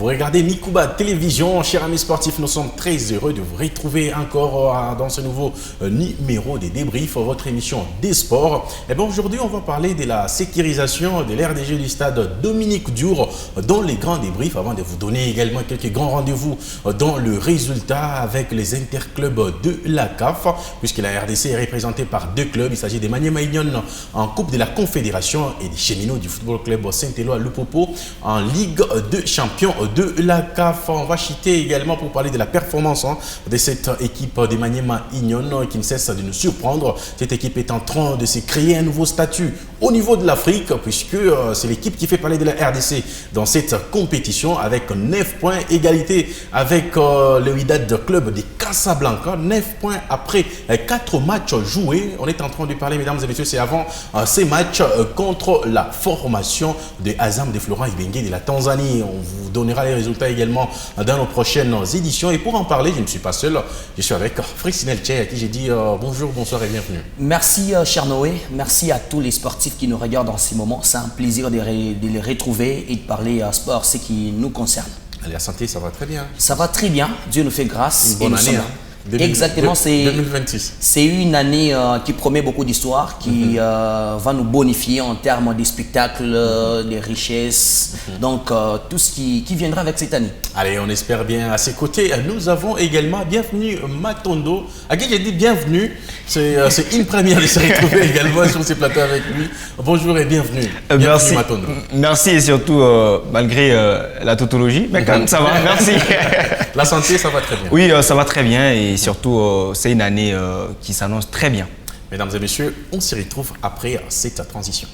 Vous regardez Mikuba Télévision, chers amis sportifs, nous sommes très heureux de vous retrouver encore dans ce nouveau numéro des débriefs, votre émission des sports. Et bien aujourd'hui, on va parler de la sécurisation de l'aire des jeux du stade Dominique Diour dans les grands débriefs, avant de vous donner également quelques grands rendez-vous dans le résultat avec les interclubs de la CAF, puisque la RDC est représentée par deux clubs. Il s'agit des Maniema Union en Coupe de la Confédération et des Cheminots du Football Club Saint-Éloi-Le-Popo en Ligue de Champions de la CAF. On va chiter également pour parler de la performance de cette équipe des Maniema Union qui ne cesse de nous surprendre. Cette équipe est en train de se créer un nouveau statut au niveau de l'Afrique, puisque c'est l'équipe qui fait parler de la RDC dans cette compétition avec 9 points, égalité avec le Wydad Club de Casablanca, 9 points après 4 matchs joués. On est en train de parler, mesdames et messieurs, c'est avant ces matchs contre la formation de Azam de Florent Ibenge de la Tanzanie. On vous donnera les résultats également dans nos prochaines éditions. Et pour en parler, je ne suis pas seul, je suis avec Frissinel Tchè, à qui j'ai dit bonjour, bonsoir et bienvenue. Merci cher Noé, merci à tous les sportifs qui nous regardent en ce moment. C'est un plaisir de les retrouver et de parler sport, ce qui nous concerne. Allez, la santé, ça va très bien. Ça va très bien, Dieu nous fait grâce. Une bonne année. Exactement, c'est 2026. C'est une année qui promet beaucoup d'histoire, qui va nous bonifier en termes de spectacles, de richesses, donc tout ce qui viendra avec cette année. Allez, on espère bien. À ses côtés, nous avons également bienvenue Matondo, à qui j'ai dit bienvenue. C'est une première de se retrouver également sur ces plateaux avec lui. Bonjour et bienvenue. Merci Matondo. Merci et surtout malgré la tautologie, mais quand même ça va, merci. La santé, ça va très bien. Oui, ça va très bien et surtout c'est une année qui s'annonce très bien. Mesdames et messieurs, on se retrouve après cette transition.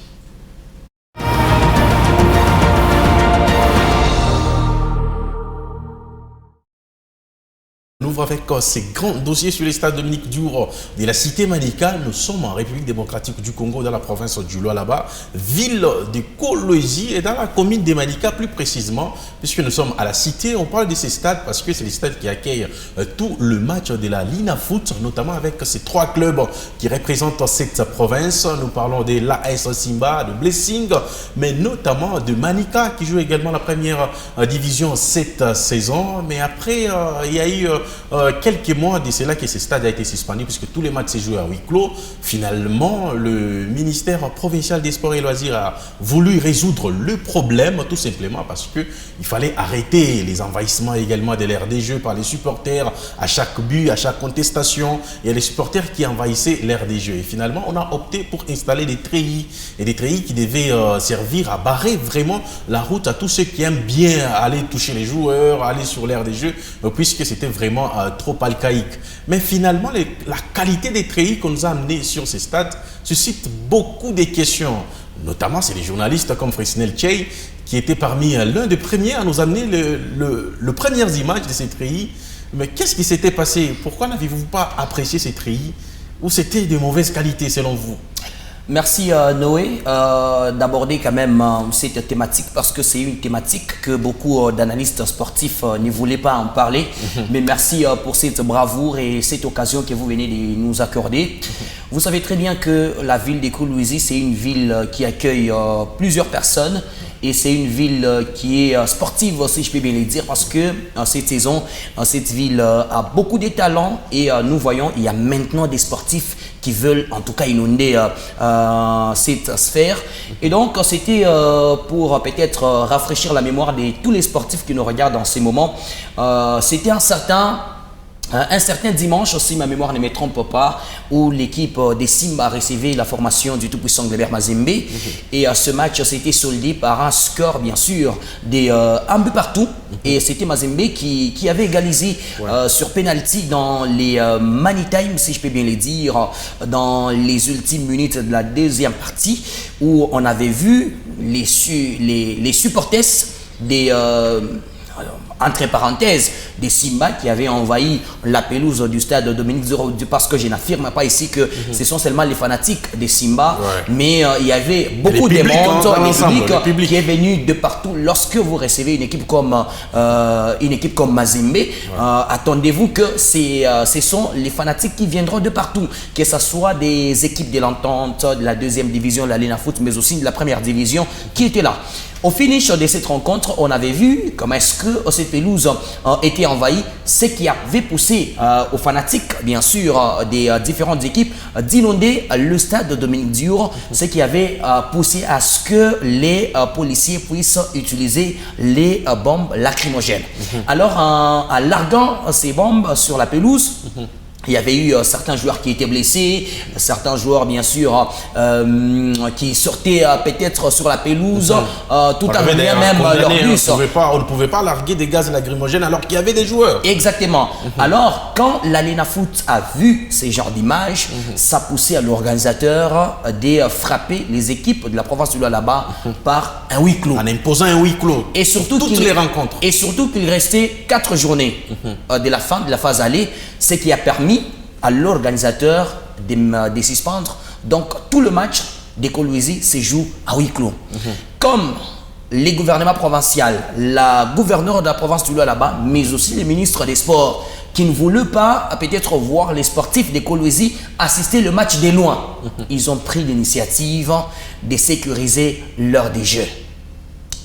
On ouvre avec ces grands dossiers sur les stades Dominique Diour de la cité Manika. Nous sommes en République démocratique du Congo, dans la province du Lualaba, ville de Kolwezi et dans la commune de Manika plus précisément, puisque nous sommes à la cité. On parle de ces stades parce que c'est les stades qui accueillent tout le match de la Lina Foot, notamment avec ces trois clubs qui représentent cette province. Nous parlons de l'AS Simba, de Blessing, mais notamment de Manika qui joue également la première division cette saison. Mais après, il y a eu quelques mois de cela que ce stade a été suspendu puisque tous les matchs se jouaient à huis clos. Finalement, le ministère provincial des sports et loisirs a voulu résoudre le problème tout simplement parce qu'il fallait arrêter les envahissements également de l'aire des jeux par les supporters à chaque but, à chaque contestation. Il y a les supporters qui envahissaient l'aire des jeux. Et finalement, on a opté pour installer des treillis et des treillis qui devaient servir à barrer vraiment la route à tous ceux qui aiment bien aller toucher les joueurs, aller sur l'aire des jeux puisque c'était vraiment trop alcaïque. Mais finalement, la qualité des treillis qu'on nous a amenés sur ces stades suscite beaucoup de questions. Notamment, c'est les journalistes comme Frissinel Tchè qui étaient parmi l'un des premiers à nous amener les premières images de ces treillis. Mais qu'est-ce qui s'était passé? Pourquoi n'avez-vous pas apprécié ces treillis? Ou c'était de mauvaise qualité selon vous? Merci Noé d'aborder quand même cette thématique parce que c'est une thématique que beaucoup d'analystes sportifs ne voulaient pas en parler. Mais merci pour cette bravoure et cette occasion que vous venez de nous accorder. Vous savez très bien que la ville de Kolwezi, c'est une ville qui accueille plusieurs personnes. Et c'est une ville qui est sportive, si je peux bien le dire, parce que cette saison, cette ville a beaucoup de talents et nous voyons, il y a maintenant des sportifs qui veulent en tout cas inonder cette sphère. Et donc, c'était pour peut-être rafraîchir la mémoire de tous les sportifs qui nous regardent en ces moments. C'était un certain dimanche, si ma mémoire ne me trompe pas, où l'équipe des Simba recevait la formation du tout-puissant Glebert Mazembe. Et ce match s'était soldé par un score, bien sûr, un but partout. Et c'était Mazembe qui avait égalisé sur penalty dans les money time, si je peux bien le dire, dans les ultimes minutes de la deuxième partie, où on avait vu les supporters des... entre parenthèses, des Simba qui avaient envahi la pelouse du stade Dominique Diour, parce que je n'affirme pas ici que ce sont seulement les fanatiques des Simba, mais il y avait beaucoup de monde, public qui est venu de partout. Lorsque vous recevez une équipe comme Mazembe, attendez-vous que ce sont les fanatiques qui viendront de partout, que ce soit des équipes de l'entente, de la deuxième division, la Lina Foot, mais aussi de la première division qui étaient là. Au finish de cette rencontre, on avait vu comment est-ce que cette pelouse était envahie, ce qui avait poussé aux fanatiques, bien sûr, des différentes équipes, d'inonder le stade de Dominique Diour, ce qui avait poussé à ce que les policiers puissent utiliser les bombes lacrymogènes. Alors, en larguant ces bombes sur la pelouse, il y avait eu certains joueurs qui étaient blessés, certains joueurs bien sûr qui sortaient peut-être sur la pelouse tout en ayant même leur bus. On ne pouvait pas larguer des gaz lacrymogènes alors qu'il y avait des joueurs. Exactement. Alors quand l'Alena Foot a vu ces genres d'images, ça poussait à l'organisateur de frapper les équipes de la province du Lualaba par un huis clos. En imposant un huis clos. Et surtout toutes les rencontres. Et surtout qu'il restait 4 journées de la fin de la phase aller, ce qui a permis à l'organisateur de suspendre. Donc, tout le match des Kolwezi se joue à huis clos. Comme les gouvernements provinciaux, la gouverneure de la province du Lualaba, mais aussi les ministres des Sports, qui ne voulaient pas peut-être voir les sportifs des Kolwezi assister le match de loin. Ils ont pris l'initiative de sécuriser l'heure des jeux.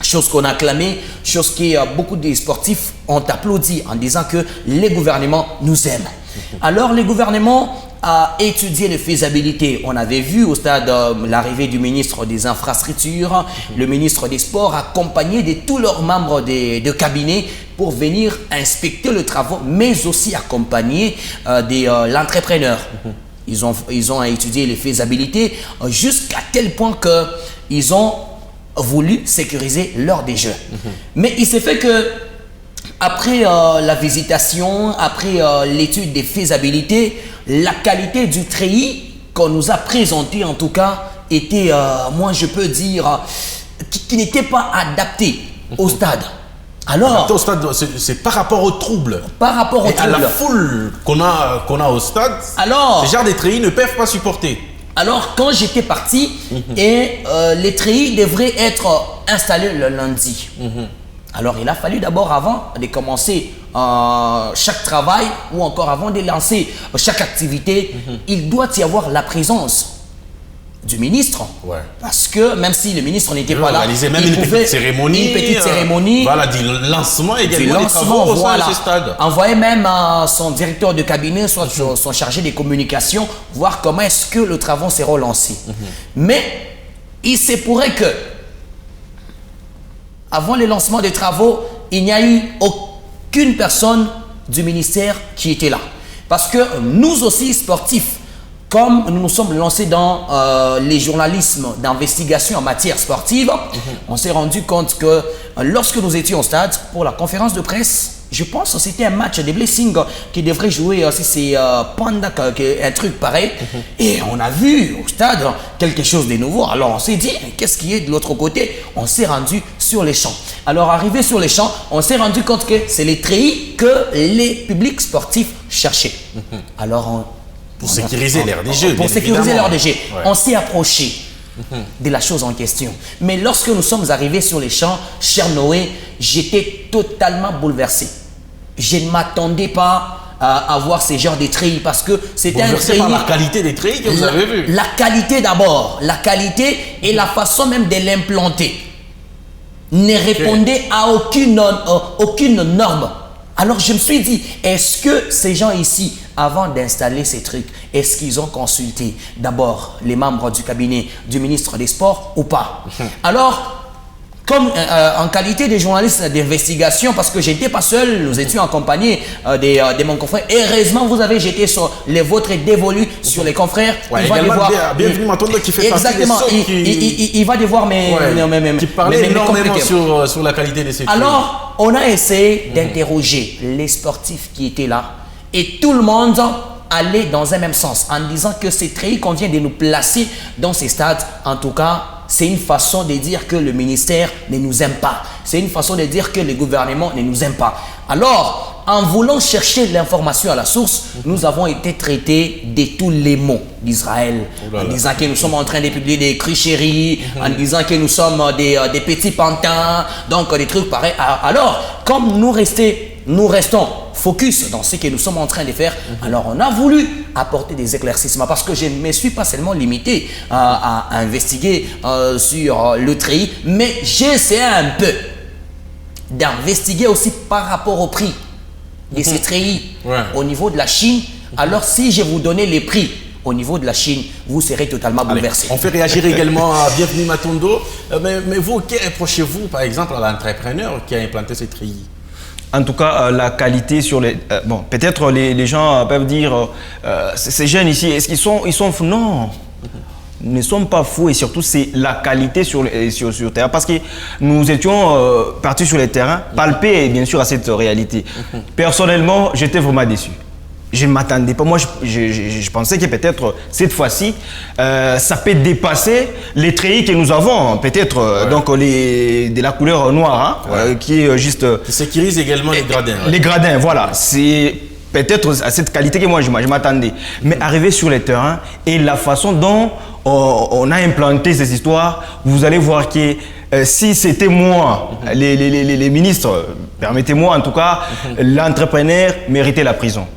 Chose qu'on a acclamée, chose que beaucoup de sportifs ont applaudi en disant que les gouvernements nous aiment. Alors, les gouvernements a étudié les faisabilités. On avait vu au stade l'arrivée du ministre des Infrastructures, le ministre des Sports, accompagné de tous leurs membres de cabinet pour venir inspecter le travail, mais aussi accompagner l'entrepreneur. Ils ont étudié les faisabilités jusqu'à tel point qu'ils ont voulu sécuriser l'heure des Jeux. Mais il s'est fait que après la visitation, après l'étude des faisabilités, la qualité du treillis qu'on nous a présenté en tout cas était, moi je peux dire, qui n'était pas adapté au stade. Alors, au stade, c'est par rapport au trouble. Par rapport au trouble. À la foule qu'on a au stade, alors, ces genres de treillis ne peuvent pas supporter. Alors, quand j'étais parti, et les treillis devraient être installés le lundi. Alors, il a fallu d'abord, avant de commencer chaque travail ou encore avant de lancer chaque activité, il doit y avoir la présence du ministre. Ouais. Parce que même si le ministre n'était pas là, même une petite cérémonie. Voilà, du lancement également des travaux au sein de ce stade. Envoyer même son directeur de cabinet, soit son chargé des communications, voir comment est-ce que le travail s'est relancé. Mais il se pourrait que avant le lancement des travaux, il n'y a eu aucune personne du ministère qui était là. Parce que nous aussi, sportifs, comme nous nous sommes lancés dans les journalismes d'investigation en matière sportive, on s'est rendu compte que lorsque nous étions au stade pour la conférence de presse, je pense que c'était un match de Blessing qui devrait jouer, si c'est Panda, un truc pareil. Et on a vu au stade quelque chose de nouveau. Alors on s'est dit, qu'est-ce qui est de l'autre côté? On s'est rendu sur les champs. Alors arrivé sur les champs, on s'est rendu compte que c'est les treillis que les publics sportifs cherchaient. Alors pour sécuriser l'air des jeux. Pour sécuriser l'air des jeux. Ouais. On s'est approché de la chose en question. Mais lorsque nous sommes arrivés sur les champs, cher Noé, j'étais totalement bouleversé. Je ne m'attendais pas à voir ces genres de treillis parce que c'était un treillis. Par la qualité des treillis que vous avez vu. La qualité d'abord, la qualité et la façon même de l'implanter ne répondait à aucune norme. Alors je me suis dit, est-ce que ces gens ici, avant d'installer ces trucs, est-ce qu'ils ont consulté d'abord les membres du cabinet du ministre des Sports ou pas? Alors, comme en qualité de journaliste d'investigation, parce que je n'étais pas seul, nous étions accompagnés de mon confrère. Heureusement, vous avez jeté sur les vôtres dévolus sur les confrères. Ouais, il va devoir. Bienvenue Matondo qui fait exactement, partie des il va devoir qui parlait énormément sur la qualité de ces trucs. Alors, on a essayé d'interroger les sportifs qui étaient là et tout le monde allait dans un même sens en disant que c'est très qu'on vient de nous placer dans ces stades. En tout cas, c'est une façon de dire que le ministère ne nous aime pas. C'est une façon de dire que le gouvernement ne nous aime pas. Alors, en voulant chercher l'information à la source, nous avons été traités de tous les mots d'Israël. En disant que nous sommes en train de publier des cricheries, en disant que nous sommes des petits pantins, donc des trucs pareils. Alors, comme nous restons focus dans ce que nous sommes en train de faire. Alors, on a voulu apporter des éclaircissements parce que je ne me suis pas seulement limité à investiguer sur le treillis, mais j'essaie un peu d'investiguer aussi par rapport au prix de ces treillis au niveau de la Chine. Alors, si je vous donnais les prix au niveau de la Chine, vous serez totalement bouleversé. On fait réagir également à Bienvenue Matondo. Mais vous, qu'approchez-vous par exemple à l'entrepreneur qui a implanté ces treillis? En tout cas, la qualité sur les... bon, peut-être les gens peuvent dire, ces jeunes ici, est-ce qu'ils sont... Non, ils ne sont pas fous et surtout, c'est la qualité sur le terrain. Parce que nous étions partis sur le terrain, palpés bien sûr à cette réalité. Personnellement, j'étais vraiment déçu. Je ne m'attendais pas. Moi, je pensais que peut-être cette fois-ci, ça peut dépasser les treillis que nous avons. Peut-être donc de la couleur noire, hein, qui est juste... Qui sécurise également les gradins. Les gradins, voilà. C'est peut-être à cette qualité que moi, je m'attendais. Mais arriver sur le terrain et la façon dont on a implanté ces histoires, vous allez voir que si c'était moi, les ministres, permettez-moi en tout cas, l'entrepreneur méritait la prison.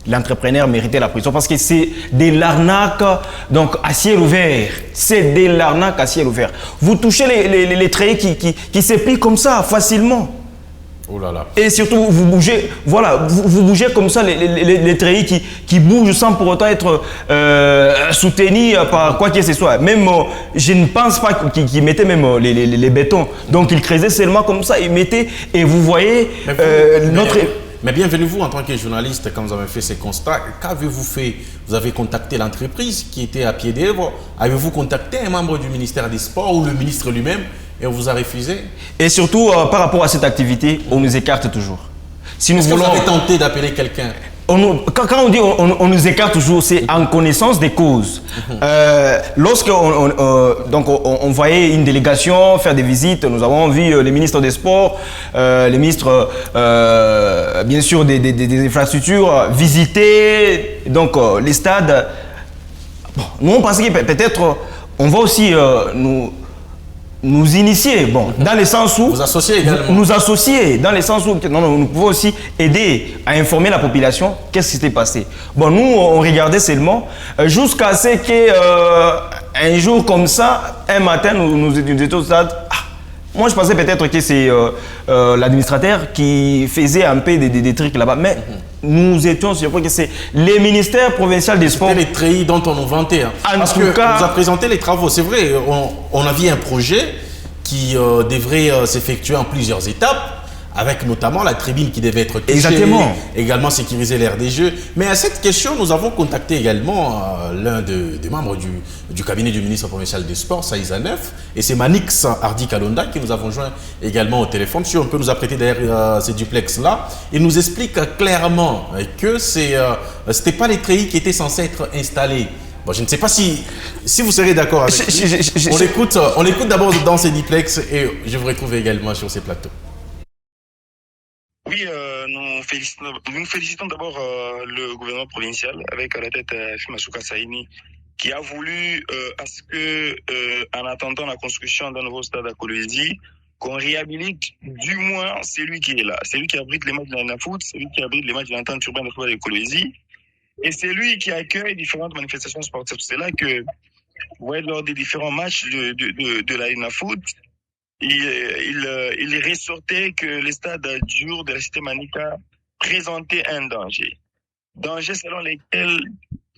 L'entrepreneur méritait la prison parce que c'est de l'arnaque donc à ciel ouvert. C'est de l'arnaque à ciel ouvert. Vous touchez les treillis qui se plient comme ça facilement. Oh là là. Et surtout, vous bougez, voilà, vous bougez comme ça les treillis qui bougent sans pour autant être soutenus par quoi que ce soit. Même, je ne pense pas qu'ils mettaient même les bétons. Donc, ils creusaient seulement comme ça, ils mettaient, et vous voyez notre... Mais bienvenue vous en tant que journaliste, quand vous avez fait ces constats, qu'avez-vous fait? Vous avez contacté l'entreprise qui était à pied d'œuvre. Avez-vous contacté un membre du ministère des Sports ou le ministre lui-même et on vous a refusé? Et surtout, par rapport à cette activité, on nous écarte toujours. Si nous voulons... Vous avez tenté d'appeler quelqu'un? Quand on dit on nous écarte toujours, c'est en connaissance des causes. Lorsqu'on voyait une délégation faire des visites, nous avons vu les ministres des Sports, les ministres bien sûr des infrastructures visiter donc, les stades. Bon, nous on pensait que peut-être on va aussi nous initier, bon, dans le sens où... Vous associer également. Nous associer, dans le sens où nous pouvons aussi aider à informer la population qu'est-ce qui s'était passé. Bon, nous, on regardait seulement jusqu'à ce qu'un jour comme ça, un matin, nous étions au stade. Moi, je pensais peut-être que c'est l'administrateur qui faisait un peu des trucs là-bas, mais nous étions surpris que c'est les ministères provinciaux des sports. C'était les treillis dont on nous vantait. Hein. Parce que on nous a présenté les travaux. C'est vrai, on avait un projet qui devrait s'effectuer en plusieurs étapes, avec notamment la tribune qui devait être touchée, exactement, également sécuriser l'aire des Jeux. Mais à cette question, nous avons contacté également l'un des membres du cabinet du ministre provincial des Sports, Saïza Neuf, et c'est Manix Hardy Kalonda qui nous avons joint également au téléphone. Si on peut nous apprêter derrière ces duplex-là, il nous explique clairement que c'était pas les treillis qui étaient censés être installés. Bon, je ne sais pas si vous serez d'accord avec lui. On écoute d'abord dans ces duplex et je vous retrouve également sur ces plateaux. Oui, nous félicitons d'abord le gouvernement provincial avec à la tête Fimasuka Saini qui a voulu à ce que, en attendant la construction d'un nouveau stade à Kolwezi, qu'on réhabilite du moins celui qui est là, celui qui abrite les matchs de la foot, celui qui abrite les matchs de l'entente urbaine de football de Kolwezi, et c'est lui qui accueille différentes manifestations sportives. C'est là que, vous voyez, lors des différents matchs de la foot, il ressortait que les stades durs de la cité Manika présentaient un danger. Danger selon lequel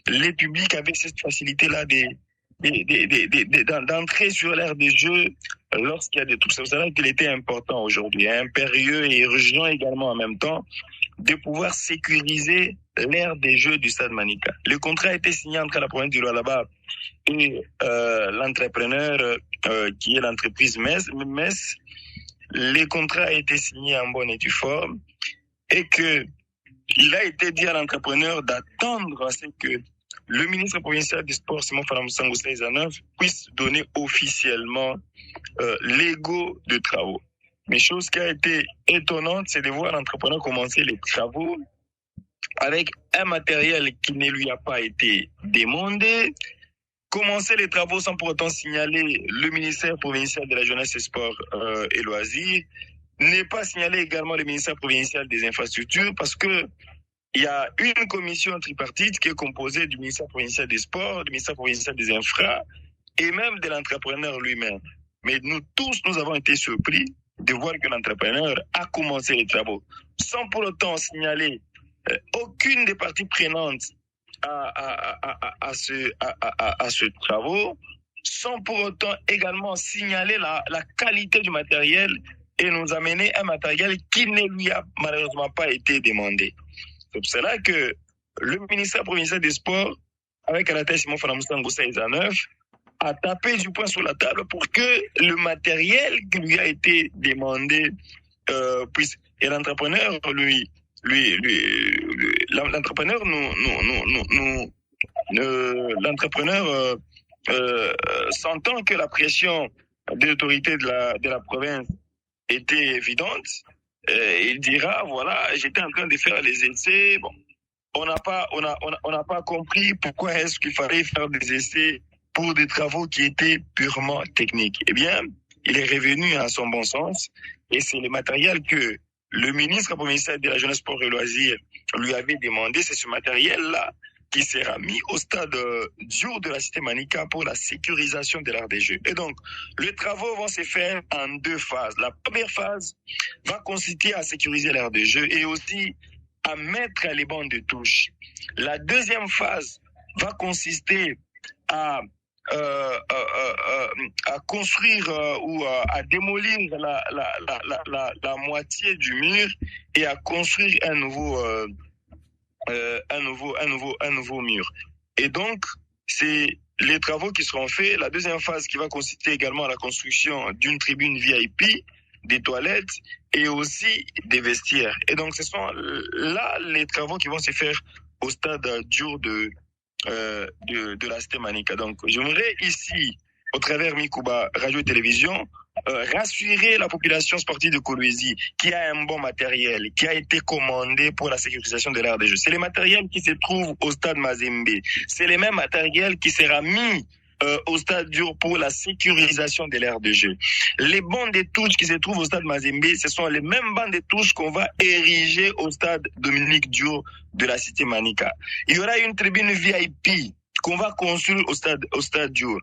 les publics avaient cette facilité-là d'entrer sur l'aire des jeux lorsqu'il y a des trucs. C'est pour ça qu'il était important aujourd'hui, impérieux et urgent également en même temps, de pouvoir sécuriser l'aire des jeux du stade Manika. Le contrat a été signé entre la province du Lualaba et l'entrepreneur qui est l'entreprise MES. Le contrat a été signé en bonne et due forme et que il a été dit à l'entrepreneur d'attendre à ce que le ministre provincial des Sports, Simon Falamusango Saïzanov, puisse donner officiellement l'ego de travaux. Mais chose qui a été étonnante, c'est de voir l'entrepreneur commencer les travaux avec un matériel qui ne lui a pas été demandé, commencer les travaux sans pour autant signaler le ministère provincial de la jeunesse et sport et loisirs, ne pas signaler également le ministère provincial des infrastructures parce que il y a une commission tripartite qui est composée du ministère provincial des sports, du ministère provincial des infra et même de l'entrepreneur lui-même. Mais nous tous, nous avons été surpris de voir que l'entrepreneur a commencé les travaux sans pour autant signaler aucune des parties prenantes à ce travaux, sans pour autant également signaler la qualité du matériel et nous amener un matériel qui ne lui a malheureusement pas été demandé. C'est pour cela que le ministère provincial des Sports, avec à la tête Simon Fanamoussa Ngoussa Izaneuf, a tapé du poing sur la table pour que le matériel qui lui a été demandé puisse... Et l'entrepreneur, l'entrepreneur sentant que la pression des autorités de la province était évidente, il dira voilà, j'étais en train de faire les essais, bon, on n'a pas compris pourquoi est-ce qu'il fallait faire des essais pour des travaux qui étaient purement techniques. Eh bien, il est revenu à son bon sens et c'est le matériel que le ministre provincial de la Jeunesse, Sport et Loisirs lui avait demandé, c'est ce matériel-là qui sera mis au stade Diour de la cité Manica pour la sécurisation de l'art des jeux. Et donc, les travaux vont se faire en deux phases. La première phase va consister à sécuriser l'art des jeux et aussi à mettre les bandes de touche. La deuxième phase va consister à construire ou à démolir la moitié du mur et à construire un nouveau mur. Et donc, c'est les travaux qui seront faits. La deuxième phase qui va consister également à la construction d'une tribune VIP, des toilettes et aussi des vestiaires. Et donc, ce sont là les travaux qui vont se faire au stade Diour de la cité Manica. Donc, j'aimerais ici, au travers Mikouba Radio et Télévision, rassurer la population sportive de Kolwezi qui a un bon matériel, qui a été commandé pour la sécurisation de l'art des jeux. C'est le matériel qui se trouve au stade Mazembe. C'est le même matériel qui sera mis au stade Diour pour la sécurisation de l'art de jeu. Les bandes de touches qui se trouvent au stade Mazembe, ce sont les mêmes bandes de touches qu'on va ériger au stade Dominique Diour de la cité Manica. Il y aura une tribune VIP qu'on va construire au stade Diour.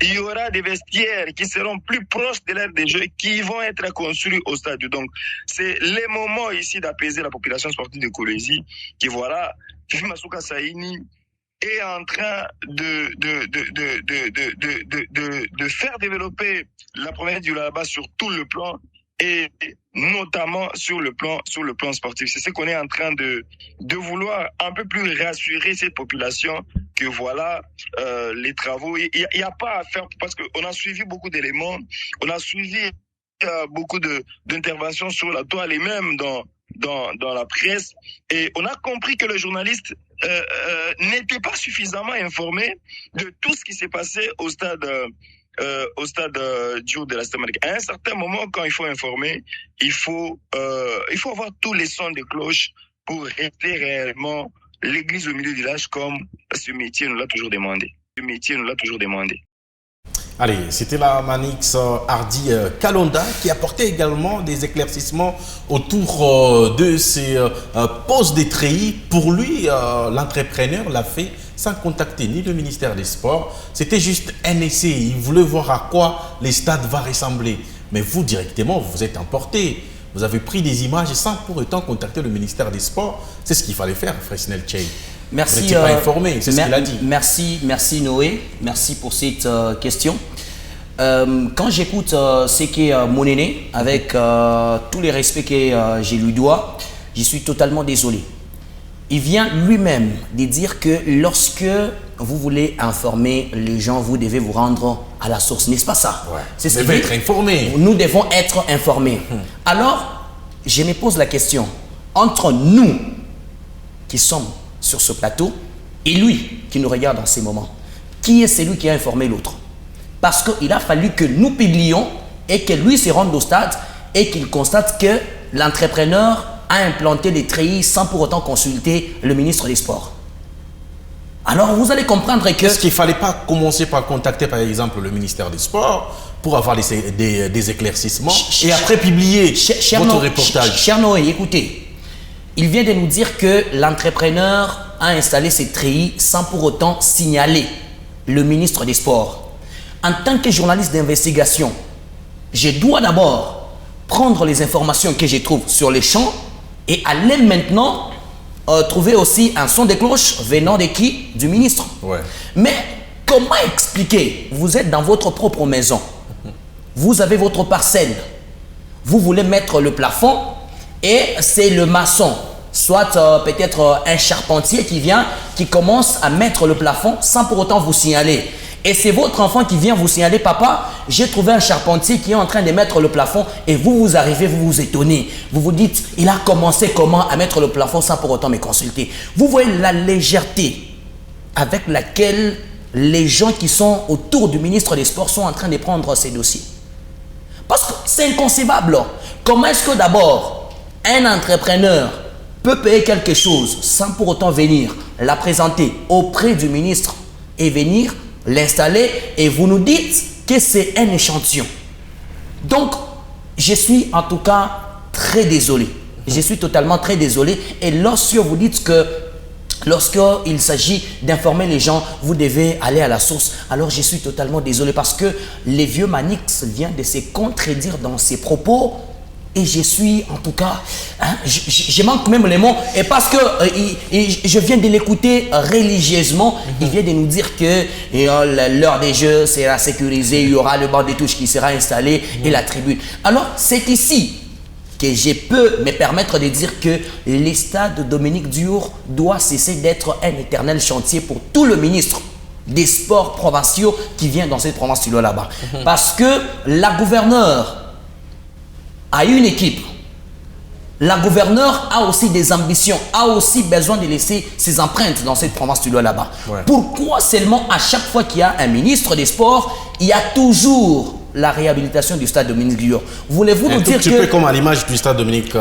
Il y aura des vestiaires qui seront plus proches de l'ère des jeux qui vont être construits au stade Diour. Donc, c'est le moment ici d'apaiser la population sportive de Kolwezi qui voilà, Fifi Masuka Saini est en train de faire développer la province du Lualaba sur tout le plan et notamment sur le plan sportif. C'est ce qu'on est en train de vouloir un peu plus rassurer cette population que voilà les travaux. Il y a pas à faire parce qu'on a suivi beaucoup d'éléments, on a suivi beaucoup d'interventions sur la toile et même dans la presse et on a compris que le journaliste n'était pas suffisamment informé de tout ce qui s'est passé au stade Diour de la cité Manica. À un certain moment, quand il faut informer, il faut avoir tous les sons de cloche pour rester réellement l'église au milieu du village comme ce métier nous l'a toujours demandé. Allez, c'était la Manix Hardy Kalonda qui apportait également des éclaircissements autour de ces postes de treillis. Pour lui, l'entrepreneur l'a fait sans contacter ni le ministère des Sports. C'était juste un essai. Il voulait voir à quoi les stades vont ressembler. Mais vous, directement, vous êtes emporté. Vous avez pris des images sans pour autant contacter le ministère des Sports. C'est ce qu'il fallait faire, Fresnel Tchei. Merci. Vous n'étiez pas informé, c'est ce qu'il a dit. Merci Noé. Merci pour cette question. Quand j'écoute ce qu'est Monene, avec tous les respects que je lui dois, je suis totalement désolé. Il vient lui-même de dire que lorsque vous voulez informer les gens, vous devez vous rendre à la source. N'est-ce pas ça? Ouais. C'est ce vous devez être informé. Nous devons être informés. Alors, je me pose la question, entre nous qui sommes sur ce plateau et lui qui nous regarde en ces moments, qui est celui qui a informé l'autre? Parce qu'il a fallu que nous publions et que lui se rende au stade et qu'il constate que l'entrepreneur a implanté des treillis sans pour autant consulter le ministre des Sports. Alors vous allez comprendre que... Est-ce qu'il ne fallait pas commencer par contacter par exemple le ministère des Sports pour avoir des éclaircissements et après publier votre reportage? Cher Noé, écoutez, il vient de nous dire que l'entrepreneur a installé ses treillis sans pour autant signaler le ministre des Sports. En tant que journaliste d'investigation, je dois d'abord prendre les informations que je trouve sur les champs et aller maintenant trouver aussi un son de cloche venant de qui? Du ministre. Ouais. Mais comment expliquer? Vous êtes dans votre propre maison, vous avez votre parcelle, vous voulez mettre le plafond et c'est le maçon, soit peut-être un charpentier qui vient, qui commence à mettre le plafond sans pour autant vous signaler. Et c'est votre enfant qui vient vous signaler, papa, j'ai trouvé un charpentier qui est en train de mettre le plafond et vous arrivez, vous vous étonnez. Vous vous dites, il a commencé comment à mettre le plafond sans pour autant me consulter. Vous voyez la légèreté avec laquelle les gens qui sont autour du ministre des Sports sont en train de prendre ces dossiers. Parce que c'est inconcevable. Comment est-ce que d'abord, un entrepreneur peut payer quelque chose sans pour autant venir la présenter auprès du ministre et venir l'installer et vous nous dites que c'est un échantillon. Donc, je suis en tout cas très désolé. Je suis totalement très désolé. Et lorsque vous dites que lorsqu'il s'agit d'informer les gens, vous devez aller à la source, alors je suis totalement désolé parce que les vieux Manix vient de se contredire dans ses propos. Et je suis, en tout cas, je manque même les mots. Et parce que je viens de l'écouter religieusement, il vient de nous dire que l'heure des jeux sera sécurisée, il y aura le banc de touche qui sera installé et la tribune. Alors, c'est ici que je peux me permettre de dire que le stade Dominique Diour doit cesser d'être un éternel chantier pour tout le ministre des sports provinciaux qui vient dans cette province là-bas. Parce que la gouverneure a une équipe. La gouverneure a aussi des ambitions, a aussi besoin de laisser ses empreintes dans cette province là-bas. Ouais. Pourquoi seulement à chaque fois qu'il y a un ministre des Sports, il y a toujours la réhabilitation du stade Dominique Diour? Voulez-vous nous dire que... Un peu comme à l'image du stade Dominique,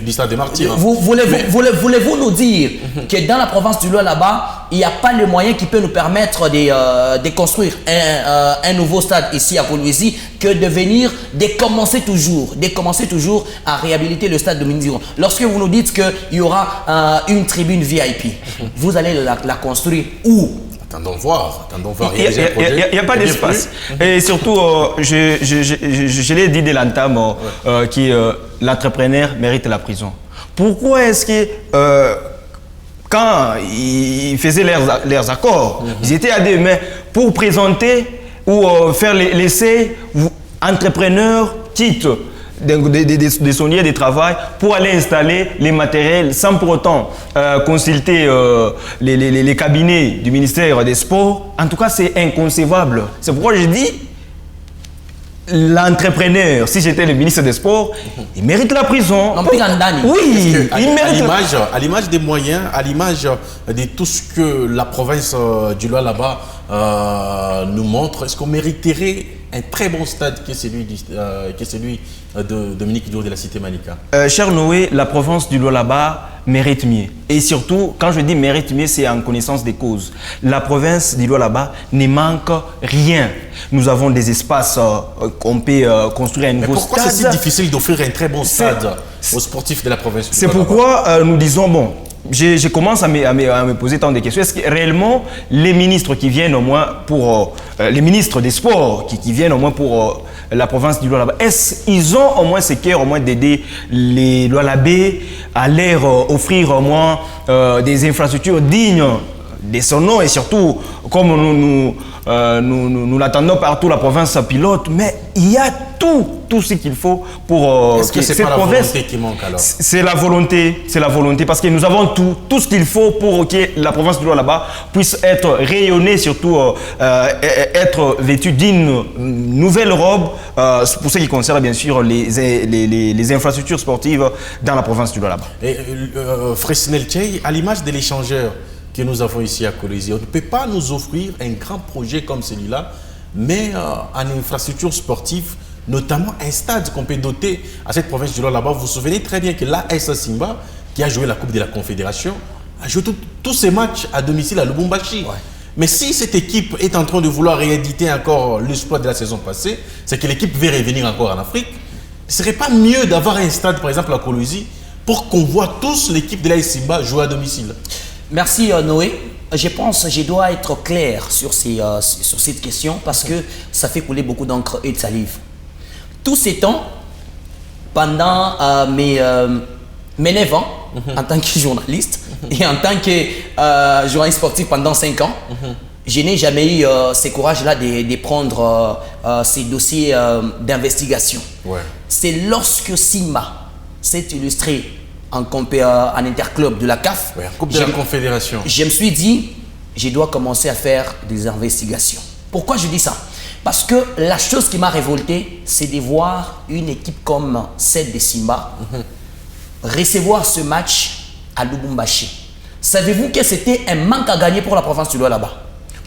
du stade des Martyrs. Voulez-vous nous dire que dans la province du Loa là-bas, il n'y a pas le moyen qui peut nous permettre de construire un nouveau stade ici à Kolwezi que de venir, de commencer toujours à réhabiliter le stade Dominique Diour? Lorsque vous nous dites qu'il y aura une tribune VIP, vous allez la construire où? Attendons voir. Il n'y a pas d'espace. Et surtout, je l'ai dit dès l'entame, l'entrepreneur mérite la prison. Pourquoi est-ce que quand ils faisaient leurs accords, ils étaient à deux mains pour présenter ou faire l'essai, entrepreneur quitte de son lieu de travail pour aller installer les matériels sans pour autant consulter les cabinets du ministère des Sports. En tout cas, c'est inconcevable. C'est pourquoi je dis, l'entrepreneur, si j'étais le ministre des Sports, il mérite la prison. Oui, il mérite. À l'image des moyens, à l'image de tout ce que la province du Loa là-bas nous montre, est-ce qu'on mériterait un très bon stade qui est celui de Dominique Diour de la cité Manika? Cher Noé, la province du Loa là-bas mérite mieux. Et surtout, quand je dis mérite mieux, c'est en connaissance des causes. La province du Loa là-bas ne manque rien. Nous avons des espaces qu'on peut construire un nouveau stade. Pourquoi c'est si difficile d'offrir un très bon stade aux sportifs de la province du Loa? C'est pourquoi nous disons, bon, je commence à me poser tant de questions. Est-ce que réellement les ministres qui viennent au moins pour les ministres des sports qui viennent au moins pour la province du Loa là-bas, est-ce qu'ils ont au moins ce cœur au moins d'aider les Loa là-bas à leur offrir au moins des infrastructures dignes de son nom et surtout comme nous l'attendons partout la province pilote, mais il y a tout ce qu'il faut pour est-ce que c'est pas la volonté qui manque alors? C'est la volonté parce que nous avons tout ce qu'il faut pour que la province du Loa là-bas puisse être rayonnée, surtout être vêtue d'une nouvelle robe pour ce qui concerne bien sûr les infrastructures sportives dans la province du Loa là-bas. Et Fresnel Tchey, à l'image de l'échangeur que nous avons ici à Kolwezi, on ne peut pas nous offrir un grand projet comme celui-là, mais en infrastructure sportive, notamment un stade qu'on peut doter à cette province du Loa là-bas. Vous vous souvenez très bien que l'AS Simba, qui a joué la Coupe de la Confédération, a joué tous ses matchs à domicile à Lubumbashi. Ouais. Mais si cette équipe est en train de vouloir rééditer encore l'exploit de la saison passée, c'est que l'équipe veut revenir encore en Afrique. Ce ne serait pas mieux d'avoir un stade, par exemple à Kolwezi, pour qu'on voit tous l'équipe de l'AS Simba jouer à domicile? Merci Noé. Je pense que je dois être clair sur cette question parce que ça fait couler beaucoup d'encre et de salive. Tous ces temps, pendant mes 9 ans, en tant que journaliste et en tant que journaliste sportif pendant 5 ans, je n'ai jamais eu ce courage-là de prendre ces dossiers d'investigation. Ouais. C'est lorsque Simba s'est illustré en interclub de la CAF, Ouais, en Coupe de la Confédération. je me suis dit, je dois commencer à faire des investigations. Pourquoi je dis ça? Parce que la chose qui m'a révolté, c'est de voir une équipe comme celle de Simba recevoir ce match à Lubumbashi. Savez-vous que c'était un manque à gagner pour la province du Lualaba?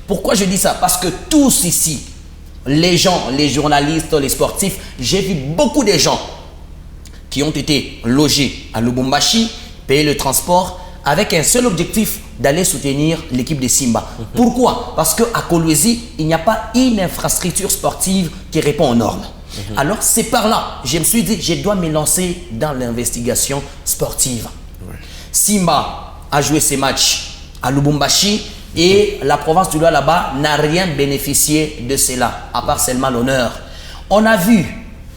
Pourquoi je dis ça? Parce que tous ici, les gens, les journalistes, les sportifs, j'ai vu beaucoup de gens qui ont été logés à Lubumbashi, payer le transport, avec un seul objectif, d'aller soutenir l'équipe de Simba. Pourquoi? Parce qu'à Kolwezi, il n'y a pas une infrastructure sportive qui répond aux normes. Alors c'est par là, je me suis dit, je dois me lancer dans l'investigation sportive. Simba a joué ses matchs à Lubumbashi et la province du Lualaba n'a rien bénéficié de cela, à part seulement l'honneur. On a vu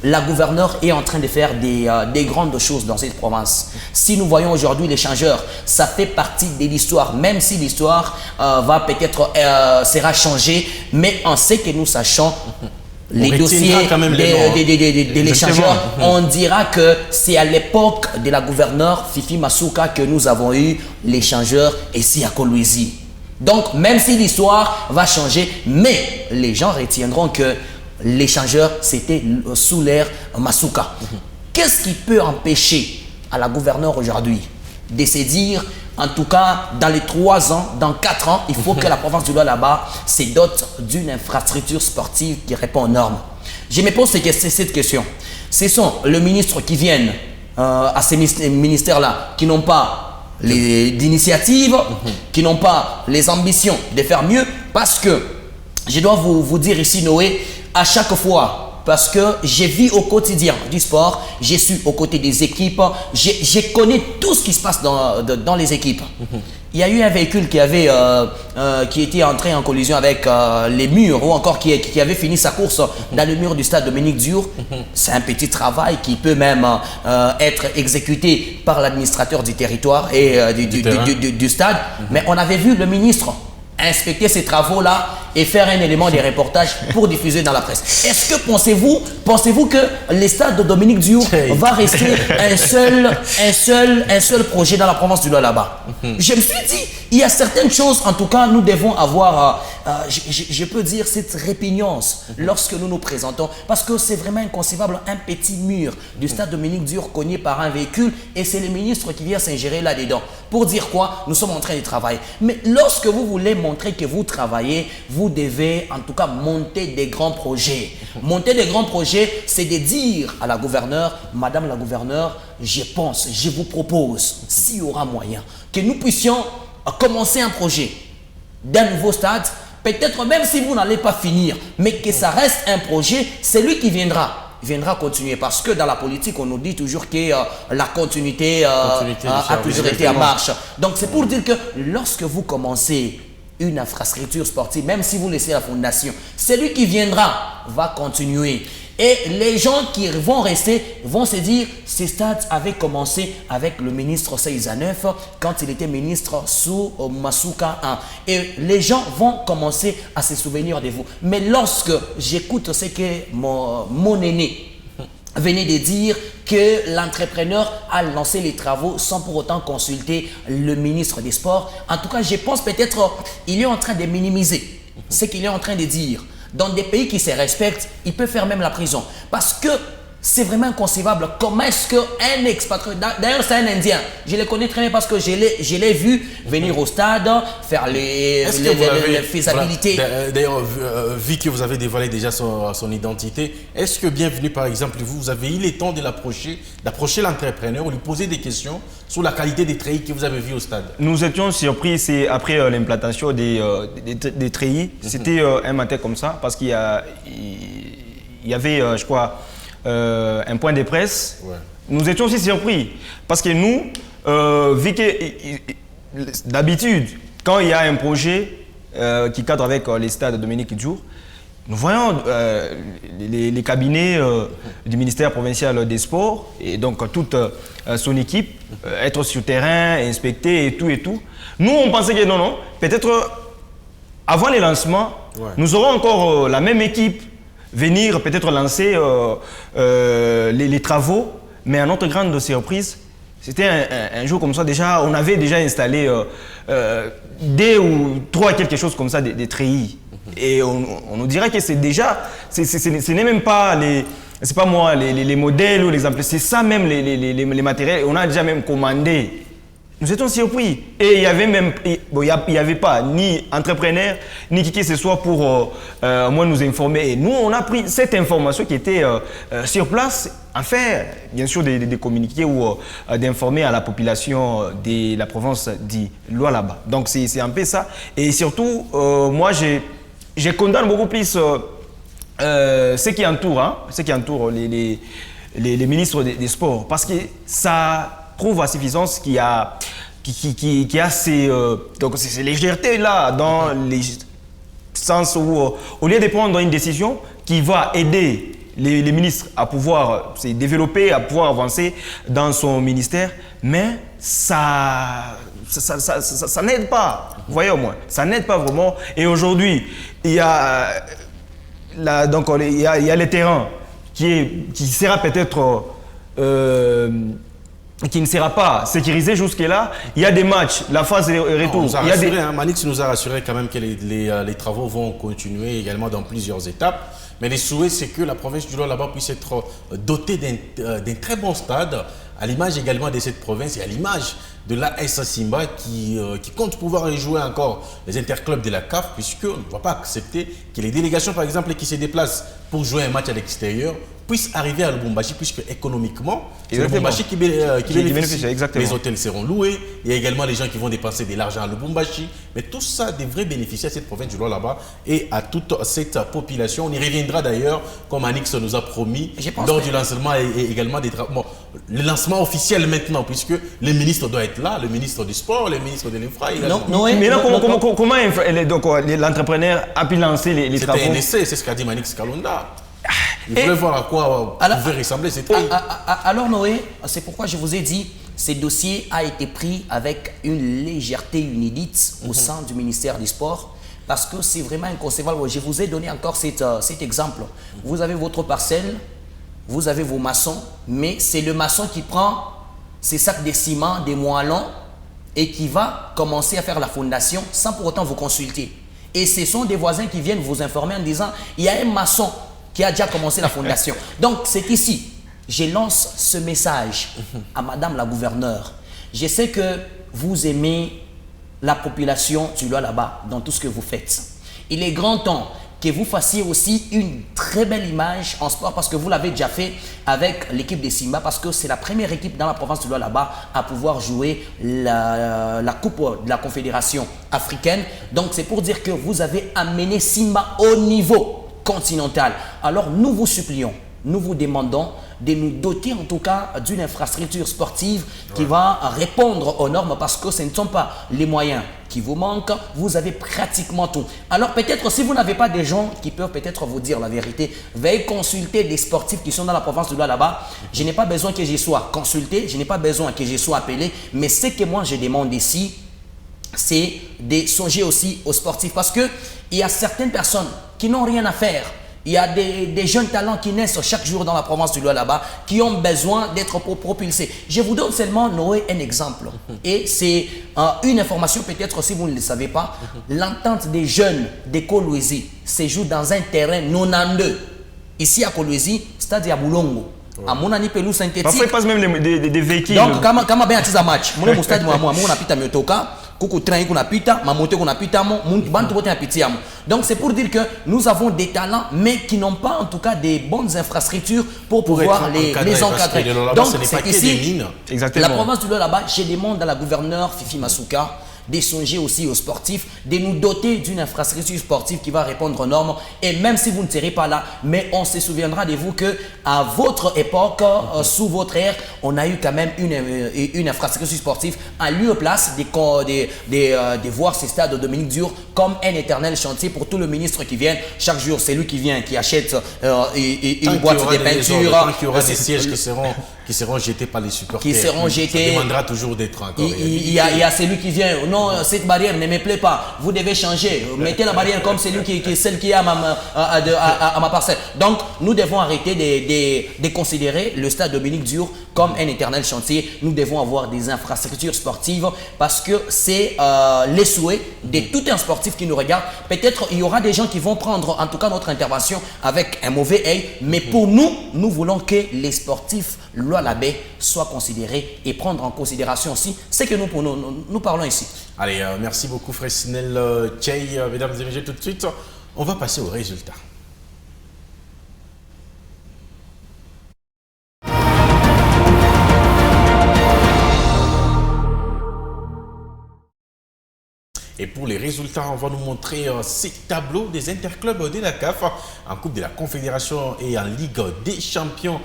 la gouverneure est en train de faire des grandes choses dans cette province. Si nous voyons aujourd'hui les changeurs, ça fait partie de l'histoire, même si l'histoire va peut-être sera changée, mais on sait que nous sachons les dossiers des l'échangeur. On dira que c'est à l'époque de la gouverneure Fifi Masuka que nous avons eu l'échangeur ici à Kolwezi. Donc, même si l'histoire va changer, mais les gens retiendront que l'échangeur, c'était sous l'ère Masuka. Qu'est-ce qui peut empêcher à la gouverneure aujourd'hui de se dire, en tout cas, dans les 3 ans, dans 4 ans, il faut que la province du Lualaba se dote d'une infrastructure sportive qui répond aux normes? Je me pose cette question. Ce sont les ministres qui viennent à ces ministères-là, qui n'ont pas d'initiative, qui n'ont pas les ambitions de faire mieux, parce que, je dois vous dire ici, Noé, à chaque fois, parce que j'ai vu au quotidien du sport, je suis aux côtés des équipes, je connais tout ce qui se passe dans les équipes. Il y a eu un véhicule qui était entré en collision avec les murs, ou encore qui avait fini sa course dans le mur du stade Dominique Diour. C'est un petit travail qui peut même être exécuté par l'administrateur du territoire et du stade. Mais on avait vu le ministre inspecter ces travaux-là et faire un élément de reportage pour diffuser dans la presse. Est-ce que pensez-vous que le stade de Dominique Diour va rester un seul projet dans la province du Lualaba? Je me suis dit, il y a certaines choses, en tout cas, nous devons avoir, je peux dire, cette répugnance lorsque nous nous présentons, parce que c'est vraiment inconcevable, un petit mur du stade Dominique Diour cogné par un véhicule, et c'est le ministre qui vient s'ingérer là-dedans. Pour dire quoi? Nous sommes en train de travailler. Mais lorsque vous voulez montrer que vous travaillez, vous devez en tout cas monter des grands projets. Monter des grands projets, c'est de dire à la gouverneure, Madame la gouverneure, je pense, je vous propose, s'il y aura moyen, que nous puissions commencer un projet d'un nouveau stade, peut-être même si vous n'allez pas finir, mais que ça reste un projet, c'est lui qui viendra continuer, parce que dans la politique on nous dit toujours que la continuité a toujours été en marche. Donc c'est pour dire que lorsque vous commencez une infrastructure sportive, même si vous laissez la fondation, celui qui viendra va continuer. Et les gens qui vont rester vont se dire, ces stades avaient commencé avec le ministre Seizaneuf quand il était ministre sous Masuka 1. Et les gens vont commencer à se souvenir de vous. Mais lorsque j'écoute ce que mon aîné venait de dire, que l'entrepreneur a lancé les travaux sans pour autant consulter le ministre des Sports, en tout cas, je pense peut-être qu'il est en train de minimiser ce qu'il est en train de dire. Dans des pays qui se respectent, il peut faire même la prison. Parce que C'est vraiment inconcevable. Comment est-ce qu'un expatrié, d'ailleurs c'est un Indien, je le connais très bien parce que je l'ai vu venir au stade, faire les faisabilités. Voilà, d'ailleurs, vu que vous avez dévoilé déjà son identité, est-ce que bienvenue par exemple, vous avez eu le temps de d'approcher l'entrepreneur, lui poser des questions sur la qualité des treillis que vous avez vus au stade? Nous étions surpris, c'est après l'implantation des treillis, c'était un matin comme ça, parce qu'il y avait, je crois, un point de presse. Ouais. Nous étions aussi surpris parce que nous, vu que d'habitude, quand il y a un projet qui cadre avec les stades Dominique Djour, nous voyons les cabinets du ministère provincial des Sports et donc toute son équipe être sur terrain, inspecter et tout. Nous, on pensait que non, peut-être avant les lancements, nous aurons encore la même équipe venir peut-être lancer les travaux, mais à notre grande surprise, c'était un jour comme ça, déjà, on avait déjà installé 2 ou 3 quelque chose comme ça, des treillis. Et on nous dirait que c'est déjà, ce n'est même pas c'est pas moi, les modèles ou les exemples, c'est ça même les matériels, on a déjà même commandé. Nous étions surpris et il n'y avait pas ni entrepreneur ni qui que ce soit pour moi nous informer. Et nous, on a pris cette information qui était sur place à faire, bien sûr, des communiqués ou d'informer à la population de la province du Lualaba. Donc, c'est un peu ça. Et surtout, moi, je condamne beaucoup plus ce qui entoure les ministres des Sports parce que ça prouve à suffisance qu'il y a ces donc ces légèretés là dans les sens où au lieu de prendre une décision qui va aider les ministres à pouvoir se développer, à pouvoir avancer dans son ministère, mais ça n'aide pas. Vous voyez au moins, ça n'aide pas vraiment. Et aujourd'hui, il y a le terrain qui sera peut-être qui ne sera pas sécurisé jusque-là. Il y a des matchs, la phase de retour. Manix nous a rassuré quand même que les travaux vont continuer également dans plusieurs étapes. Mais les souhaits, c'est que la province du Lualaba puisse être dotée d'un très bon stade, à l'image également de cette province et à l'image de l'AS Simba qui compte pouvoir jouer encore les interclubs de la CAF, puisqu'on ne va pas accepter que les délégations, par exemple, qui se déplacent pour jouer un match à l'extérieur, puissent arriver à Lubumbashi, puisque économiquement, c'est Lubumbashi qui bénéficie. Les hôtels seront loués, il y a également les gens qui vont dépenser de l'argent à Lubumbashi, mais tout ça devrait bénéficier à cette province du Lualaba et à toute cette population. On y reviendra d'ailleurs, comme Anix nous a promis, lors du lancement et également des travaux. Bon, le lancement officiel maintenant, puisque le ministre doit être là, le ministre du Sport, le ministre de l'Infra. Mais là, comment l'entrepreneur a pu lancer les travaux? C'était un essai, c'est ce qu'a dit Manix Kalonda. Il voulait voir à quoi pouvait ressembler cette treillis. Alors Noé, c'est pourquoi je vous ai dit, ce dossier a été pris avec une légèreté inédite au sein du ministère du Sport, parce que c'est vraiment inconcevable. Je vous ai donné encore cet exemple. Vous avez votre parcelle, vous avez vos maçons, mais c'est le maçon qui prend ses sacs de ciment, des moellons, et qui va commencer à faire la fondation sans pour autant vous consulter. Et ce sont des voisins qui viennent vous informer en disant, il y a un maçon qui a déjà commencé la fondation. Donc, c'est ici, je lance ce message à Madame la gouverneure. Je sais que vous aimez la population du Lualaba dans tout ce que vous faites. Il est grand temps que vous fassiez aussi une très belle image en sport parce que vous l'avez déjà fait avec l'équipe de Simba parce que c'est la première équipe dans la province du Lualaba à pouvoir jouer la Coupe de la Confédération africaine. Donc, c'est pour dire que vous avez amené Simba au niveau continental. Alors, nous vous supplions, nous vous demandons de nous doter en tout cas d'une infrastructure sportive qui va répondre aux normes parce que ce ne sont pas les moyens qui vous manquent, vous avez pratiquement tout. Alors peut-être si vous n'avez pas des gens qui peuvent peut-être vous dire la vérité, veuillez consulter des sportifs qui sont dans la province de Lualaba. Je n'ai pas besoin que je sois consulté, je n'ai pas besoin que je sois appelé, mais ce que moi je demande ici, c'est de songer aussi aux sportifs parce qu'il y a certaines personnes qui n'ont rien à faire. Il y a des jeunes talents qui naissent chaque jour dans la province du Lualaba qui ont besoin d'être propulsés. Je vous donne seulement, Noé, un exemple. Et c'est une information, peut-être si vous ne le savez pas. L'entente des jeunes de Kolwezi se joue dans un terrain 92. Ici à Kolwezi, c'est-à-dire à Boulongo. À mon ani pelouse synthétique. Parfois, ils passent même des véhicules. Donc, quand bien un match, mon stade, moi, on a pita miotoka, coucou train qu'on a pita, ma moto qu'on a pita, mon bantu a pita. Donc, c'est pour dire que nous avons des talents, mais qui n'ont pas en tout cas des bonnes infrastructures pour pouvoir les encadrer. Donc, c'est ici, la province du là-bas, je demande à la gouverneure Fifi Masuka de songer aussi aux sportifs, de nous doter d'une infrastructure sportive qui va répondre aux normes. Et même si vous ne serez pas là, mais on se souviendra de vous que à votre époque, sous votre ère, on a eu quand même une infrastructure sportive à lieu place de voir ces stades de Dominique Dur comme un éternel chantier pour tout le ministre qui vient. Chaque jour, c'est lui qui vient, qui achète une boîte de peinture. Tant qu'il y aura des sièges qui seront jetés par les supporters. Qui seront jetés. Ça demandera toujours d'être encore. Il y a celui qui vient. Non, cette barrière ne me plaît pas. Vous devez changer. Mettez la barrière comme celle qui est à ma parcelle. Donc, nous devons arrêter de considérer le stade Dominique Dur comme un éternel chantier. Nous devons avoir des infrastructures sportives parce que c'est les souhaits de tout un sportif qui nous regarde. Peut-être il y aura des gens qui vont prendre en tout cas notre intervention avec un mauvais œil. Mais pour nous, nous voulons que les sportifs Loa-la-Baie soient considérés et prendre en considération aussi ce que nous parlons ici. Allez, merci beaucoup Fresnel Tchei. Mesdames et messieurs, tout de suite, on va passer aux résultats. Et pour les résultats, on va nous montrer ces tableaux des interclubs de la CAF en Coupe de la Confédération et en Ligue des Champions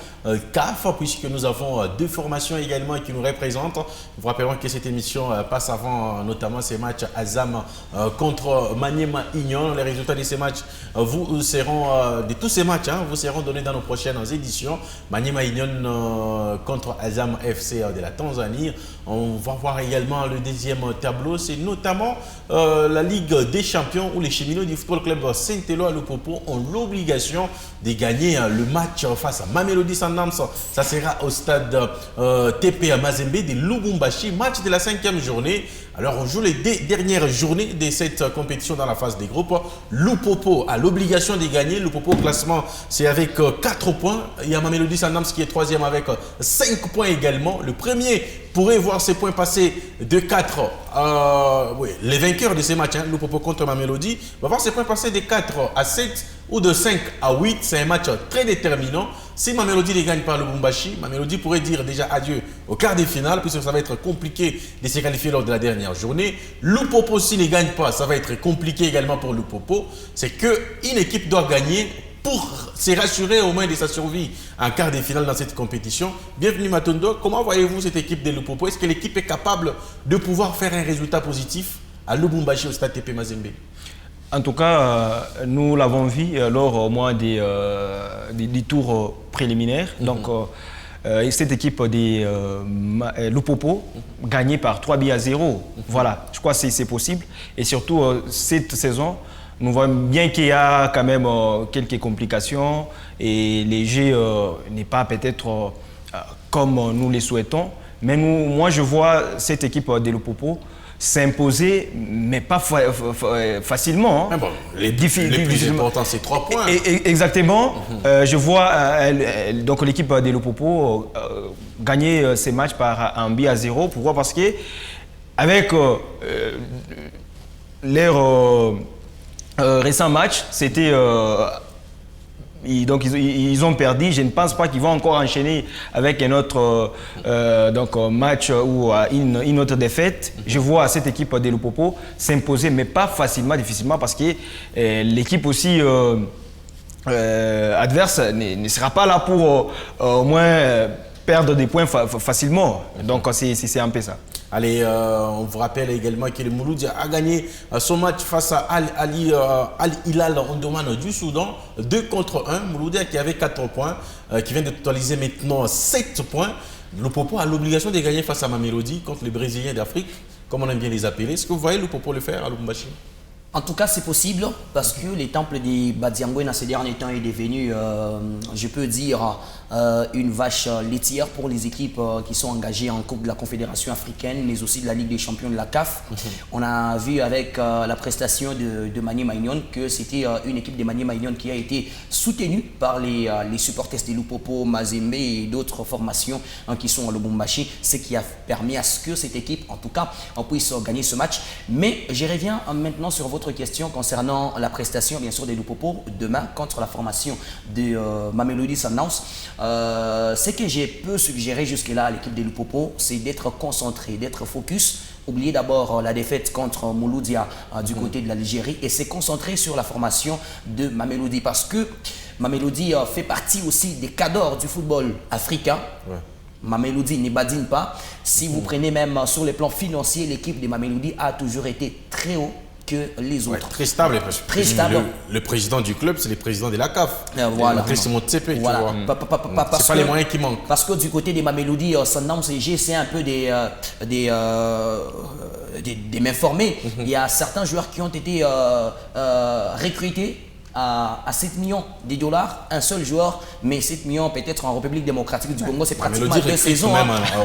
CAF, puisque nous avons deux formations également qui nous représentent. Nous vous rappellerons que cette émission passe avant notamment ces matchs Azam contre Maniema Union. Les résultats de ces matchs vous seront, de tous ces matchs, vous seront donnés dans nos prochaines éditions. Maniema Union contre Azam FC de la Tanzanie. On va voir également le deuxième tableau, c'est notamment la Ligue des Champions où les cheminots du Football Club Saint-Éloi Lupopo ont l'obligation de gagner le match face à Mamelodi Sundowns. Ça sera au stade TP à Mazembe de Lubumbashi, match de la 5e journée. Alors on joue les dernières journées de cette compétition dans la phase des groupes. Lupopo a l'obligation de gagner. Lupopo au classement, c'est avec 4 points. Il y a Mamelodi Sundowns qui est 3e avec 5 points également. Le premier pourrait voir ses points passer de 4. Les vainqueurs de ces matchs, Lupopo contre Mamelodi, va voir ses points passer de 4 à 7 ou de 5 à 8. C'est un match très déterminant. Si Mamelodi les gagne par le Lubumbashi, Mamelodi pourrait dire déjà adieu au quart de finale, puisque ça va être compliqué de se qualifier lors de la dernière journée. Lupopo, s'il ne gagne pas, ça va être compliqué également pour Lupopo. C'est qu'une équipe doit gagner pour se rassurer au moins de sa survie en quart de finale dans cette compétition. Bienvenue Matondo. Comment voyez-vous cette équipe de Lupopo? Est-ce que l'équipe est capable de pouvoir faire un résultat positif à Lubumbashi au stade TP Mazembe? En tout cas, nous l'avons vu lors au moins des tours préliminaires. Donc, cette équipe de Lupopo gagnée par 3-0. Voilà, je crois que c'est possible. Et surtout, cette saison, nous voyons bien qu'il y a quand même quelques complications et les jeux n'est pas peut-être comme nous les souhaitons. Mais moi, je vois cette équipe de Lupopo s'imposer, mais pas facilement. Bon, les plus importants, c'est 3 points. Exactement. Je vois donc l'équipe de Lupopo gagner ces matchs par 1-0. Pourquoi? Parce que avec leur récent match, c'était donc ils ont perdu. Je ne pense pas qu'ils vont encore enchaîner avec un autre match ou une autre défaite. Je vois cette équipe de Lupopo s'imposer, mais pas facilement, difficilement, parce que l'équipe aussi adverse ne sera pas là pour au moins perdre des points facilement. Donc c'est un peu ça. Allez, on vous rappelle également que le Mouloudi a gagné son match face à Al Hilal Omdurman du Soudan, 2-1. Mouloudi qui avait 4 points, qui vient de totaliser maintenant 7 points. Lupopo a l'obligation de gagner face à Mamelodi contre les Brésiliens d'Afrique, comme on aime bien les appeler. Est-ce que vous voyez Lupopo le faire à Lubumbashi? En tout cas, c'est possible parce que les temples des Badiangoué dans ces derniers temps est devenu, je peux dire, une vache laitière pour les équipes qui sont engagées en Coupe de la Confédération africaine, mais aussi de la Ligue des champions de la CAF. On a vu avec la prestation de Mani Maignan que c'était une équipe de Mani Maignan qui a été soutenue par les supporters de Lupopo, Mazembe et d'autres formations qui sont à Lubumbashi, ce qui a permis à ce que cette équipe, en tout cas, puisse gagner ce match. Mais je reviens maintenant sur votre question concernant la prestation, bien sûr, des Lupopo demain contre la formation de Mamelodi Sundowns. Ce que je peux suggérer jusque-là à l'équipe des Lupopo, c'est d'être concentré, d'être focus. Oubliez d'abord la défaite contre Mouloudia du côté de l'Algérie et se concentrer sur la formation de Mamelodi parce que Mamelodi fait partie aussi des cadors du football africain. Ouais. Mamelodi ne badine pas. Si vous prenez même sur les plans financiers, l'équipe de Mamelodi a toujours été très haut que les autres. Ouais, très stable. Très stable. Le président du club, c'est le président de la CAF. Voilà. C'est mon TP, voilà. tu vois. C'est pas les moyens qui manquent. Parce que du côté des Mamelodi, Sundowns CG, c'est un peu des mains formées. Il y a certains joueurs qui ont été recrutés à 7 millions de dollars, un seul joueur, mais 7 millions peut-être en République démocratique du Congo, c'est pratiquement 2 saisons,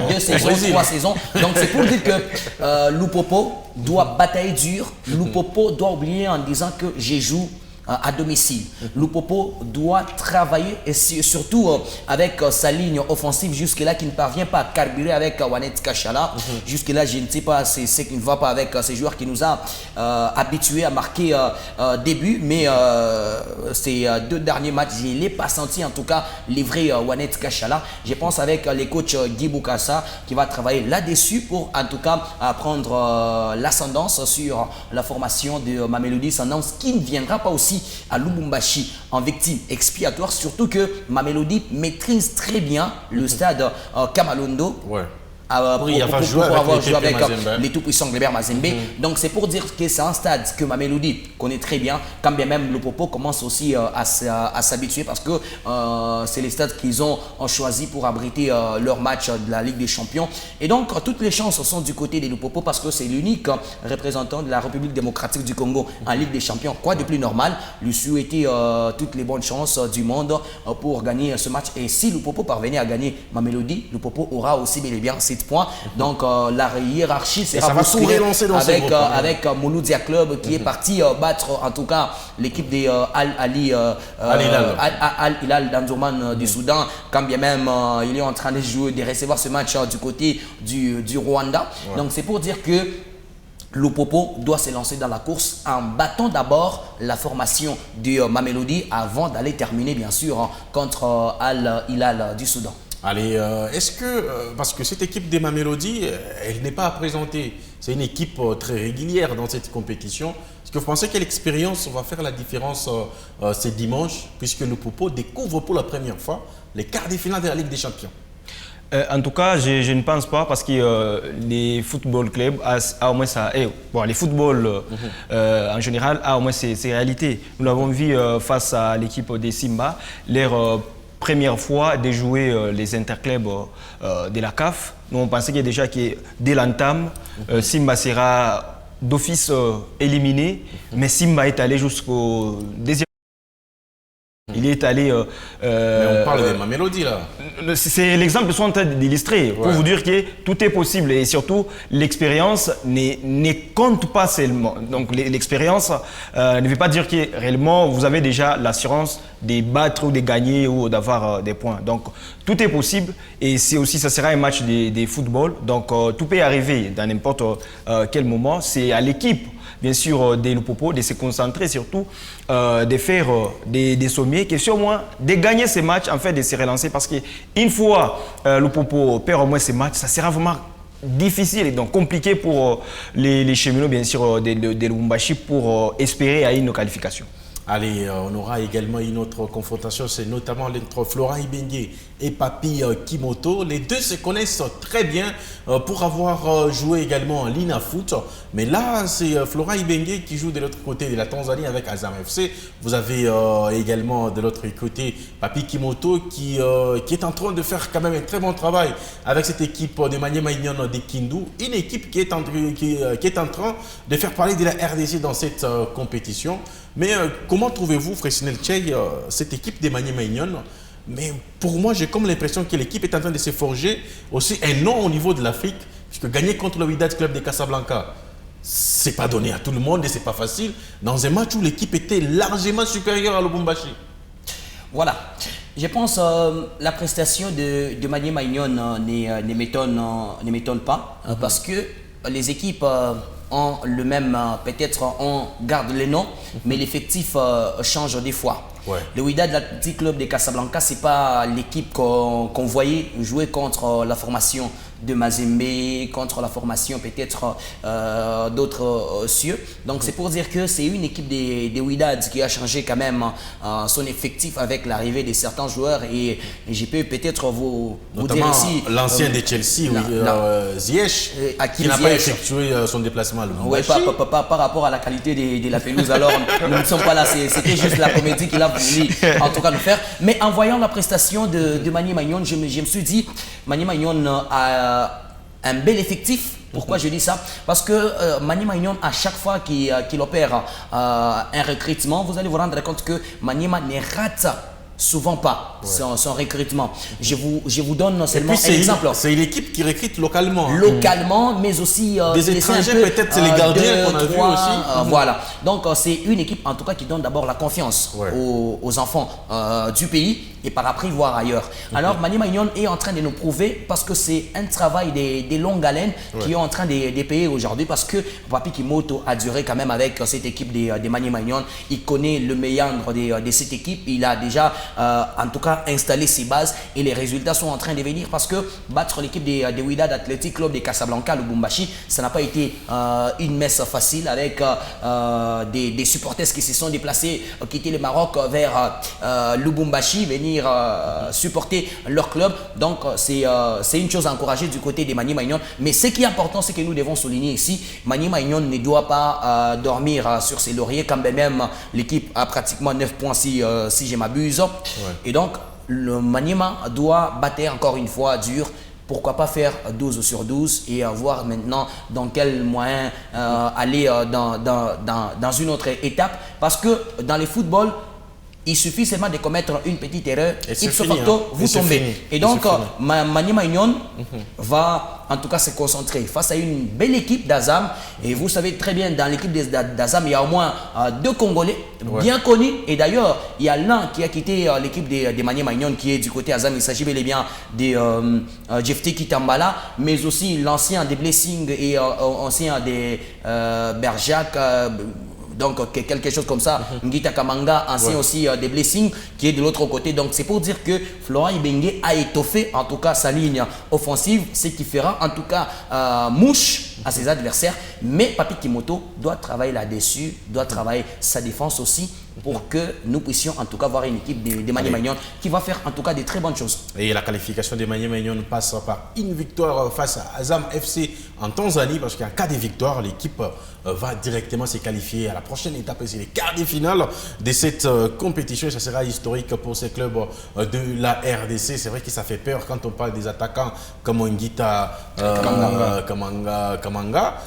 2 saisons, 3 saisons. Donc c'est pour dire que Lupopo doit batailler dur, Lupopo doit oublier en disant que je joue à domicile. Lupopo doit travailler et surtout avec sa ligne offensive jusque-là qui ne parvient pas à carburer avec Wanet Kachala. Jusque-là, je ne sais pas ce qui ne va pas avec ces joueurs qui nous a habitués à marquer début, mais ces 2 derniers matchs, je ne l'ai pas senti en tout cas livrer Wanet Kachala. Je pense avec les coachs Guy Boukassa qui va travailler là-dessus pour en tout cas prendre l'ascendance sur la formation de Mamelodi Sundowns qui ne viendra pas aussi à Lubumbashi en victime expiatoire, surtout que Mamelodi maîtrise très bien le stade Kamalondo. Ouais. Pour avoir joué avec les tout-puissants Gleber Mazembe. Donc c'est pour dire que c'est un stade que Mamelodi connaît très bien, quand bien même Lupopo commence aussi à s'habituer parce que c'est les stades qu'ils ont choisi pour abriter leur match de la Ligue des Champions. Et donc toutes les chances sont du côté des Lupopo parce que c'est l'unique représentant de la République démocratique du Congo en Ligue des Champions. Quoi de plus normal, lui souhaiter toutes les bonnes chances du monde pour gagner ce match. Et si Lupopo parvenait à gagner Mamelodi, Lupopo aura aussi bel et bien 7 points. Donc la hiérarchie sera bousculée avec Mouloudia Club qui est parti battre en tout cas l'équipe des Al-Hilal d'Anzoman du Soudan, quand bien même il est en train de jouer, de recevoir ce match du côté du Rwanda. Ouais. Donc c'est pour dire que Lupopo doit se lancer dans la course en battant d'abord la formation de Mamelodi avant d'aller terminer bien sûr contre Al-Hilal du Soudan. Allez, est-ce que, parce que cette équipe des Mamelodi, elle n'est pas à présenter, c'est une équipe très régulière dans cette compétition. Est-ce que vous pensez que l'expérience va faire la différence ce dimanche, puisque Lupopo découvre pour la première fois les quarts de finale de la Ligue des Champions? En tout cas, je ne pense pas parce que les football clubs a au moins ça. Bon, les footballs en général a au moins ses réalités. Nous l'avons vu face à l'équipe des Simba, leur première fois de jouer les interclubs de la CAF. Nous on pensait que déjà que dès l'entame, Simba sera d'office éliminé, mais Simba est allé jusqu'au deuxième. Il est allé... mais on parle de Mamelodi là. C'est l'exemple que je suis en train d'illustrer pour vous dire que tout est possible et surtout l'expérience ne compte pas seulement. Donc l'expérience ne veut pas dire que réellement vous avez déjà l'assurance de battre ou de gagner ou d'avoir des points. Donc tout est possible et c'est aussi ça sera un match de football. Donc tout peut arriver dans n'importe quel moment. C'est à l'équipe bien sûr des Lupopo de se concentrer surtout, de faire des sommets, que sur moins de gagner ces matchs, en fait de se relancer parce qu'une fois Lupopo perd au moins ces matchs, ça sera vraiment difficile et donc compliqué pour les cheminots bien sûr de Lubumbashi pour espérer à une qualification. Allez, on aura également une autre confrontation, c'est notamment entre Florent Ibenge et Papi Kimoto. Les deux se connaissent très bien pour avoir joué également en Lina Foot. Mais là, c'est Florent Ibenge qui joue de l'autre côté de la Tanzanie avec Azam FC. Vous avez également de l'autre côté Papi Kimoto qui est en train de faire quand même un très bon travail avec cette équipe de Maniema Union de Kindu. Une équipe qui est en train de faire parler de la RDC dans cette compétition. Mais comment trouvez-vous, Fresnel Tchey, cette équipe de Maniema Union? Mais pour moi, j'ai comme l'impression que l'équipe est en train de se forger aussi un nom au niveau de l'Afrique, puisque gagner contre le Wydad Club de Casablanca, c'est pas donné à tout le monde et c'est pas facile. Dans un match où l'équipe était largement supérieure à Lubumbashi. Voilà. Je pense la prestation de Maniema Union ne m'étonne pas parce que les équipes ont le même, peut-être on garde les noms, mais l'effectif change des fois. Ouais. Le Wydad Athletic Club de Casablanca, c'est pas l'équipe qu'on voyait jouer contre la formation de Mazembe, contre la formation peut-être d'autres cieux. Donc c'est pour dire que c'est une équipe des Wydad qui a changé quand même son effectif avec l'arrivée de certains joueurs et je peux peut-être vous dire ici l'ancien de Chelsea, Ziyech, qui n'a pas effectué son déplacement à oui, par rapport à la qualité de la pelouse. Alors nous ne sommes pas là, c'était juste la comédie qu'il a voulu en tout cas nous faire. Mais en voyant la prestation de Maniema Union, je me suis dit Maniema Union a un bel effectif. Pourquoi je dis ça? Parce que Maniema Union, à chaque fois qu'il opère un recrutement, vous allez vous rendre compte que Maniema ne rate souvent pas son recrutement. Je vous donne seulement un exemple. C'est une équipe qui recrute localement. Localement, mais aussi des étrangers, peut-être c'est les gardiens qu'on a vus aussi. Voilà. Donc c'est une équipe en tout cas qui donne d'abord la confiance aux enfants du pays et par après voir ailleurs. Alors Maniema Union est en train de nous prouver parce que c'est un travail des longues haleines qui est en train de payer aujourd'hui parce que Papi Kimoto a duré quand même avec cette équipe de Maniema Union. Il connaît le méandre de cette équipe. Il a déjà en tout cas installer ses bases et les résultats sont en train de venir parce que battre l'équipe des Wydad Athletic Club de Casablanca, Lubumbashi, ça n'a pas été une messe facile avec des supporters qui se sont déplacés, quitter le Maroc vers Lubumbashi, venir supporter leur club. Donc c'est une chose à encourager du côté des Maniema Union. Mais ce qui est important, c'est que nous devons souligner ici, Maniema Union ne doit pas dormir sur ses lauriers quand même l'équipe a pratiquement 9 points si je m'abuse. Et donc, le Maniema doit battre encore une fois dur. Pourquoi pas faire 12 sur 12 et voir maintenant dans quel moyen aller dans une autre étape. Parce que dans le football, il suffit seulement de commettre une petite erreur, ipso facto, vous tombez. Et donc, Maniema Union va en tout cas se concentrer face à une belle équipe d'Azam. Et vous savez très bien, dans l'équipe d'Azam, il y a au moins 2 Congolais bien connus. Et d'ailleurs, il y a l'un qui a quitté l'équipe de Maniema Union qui est du côté Azam. Il s'agit bel et bien de Jefte Kitambala, mais aussi l'ancien des Blessing et ancien des Berjac. Donc quelque chose comme ça, Ngita Kamanga, ancien aussi des Blessings, qui est de l'autre côté. Donc c'est pour dire que Florent Ibenge a étoffé en tout cas sa ligne offensive, ce qui fera en tout cas mouche à ses adversaires. Mais Papi Kimoto doit travailler là-dessus, doit travailler sa défense aussi pour que nous puissions en tout cas voir une équipe de Maniema Union qui va faire en tout cas des très bonnes choses. Et la qualification de Maniema Union passe par une victoire face à Azam FC en Tanzanie parce qu'en cas de victoire, l'équipe va directement se qualifier à la prochaine étape, c'est les quarts de finale de cette compétition. Ça sera historique pour ces clubs de la RDC. C'est vrai que ça fait peur quand on parle des attaquants comme Ngita Kamanga,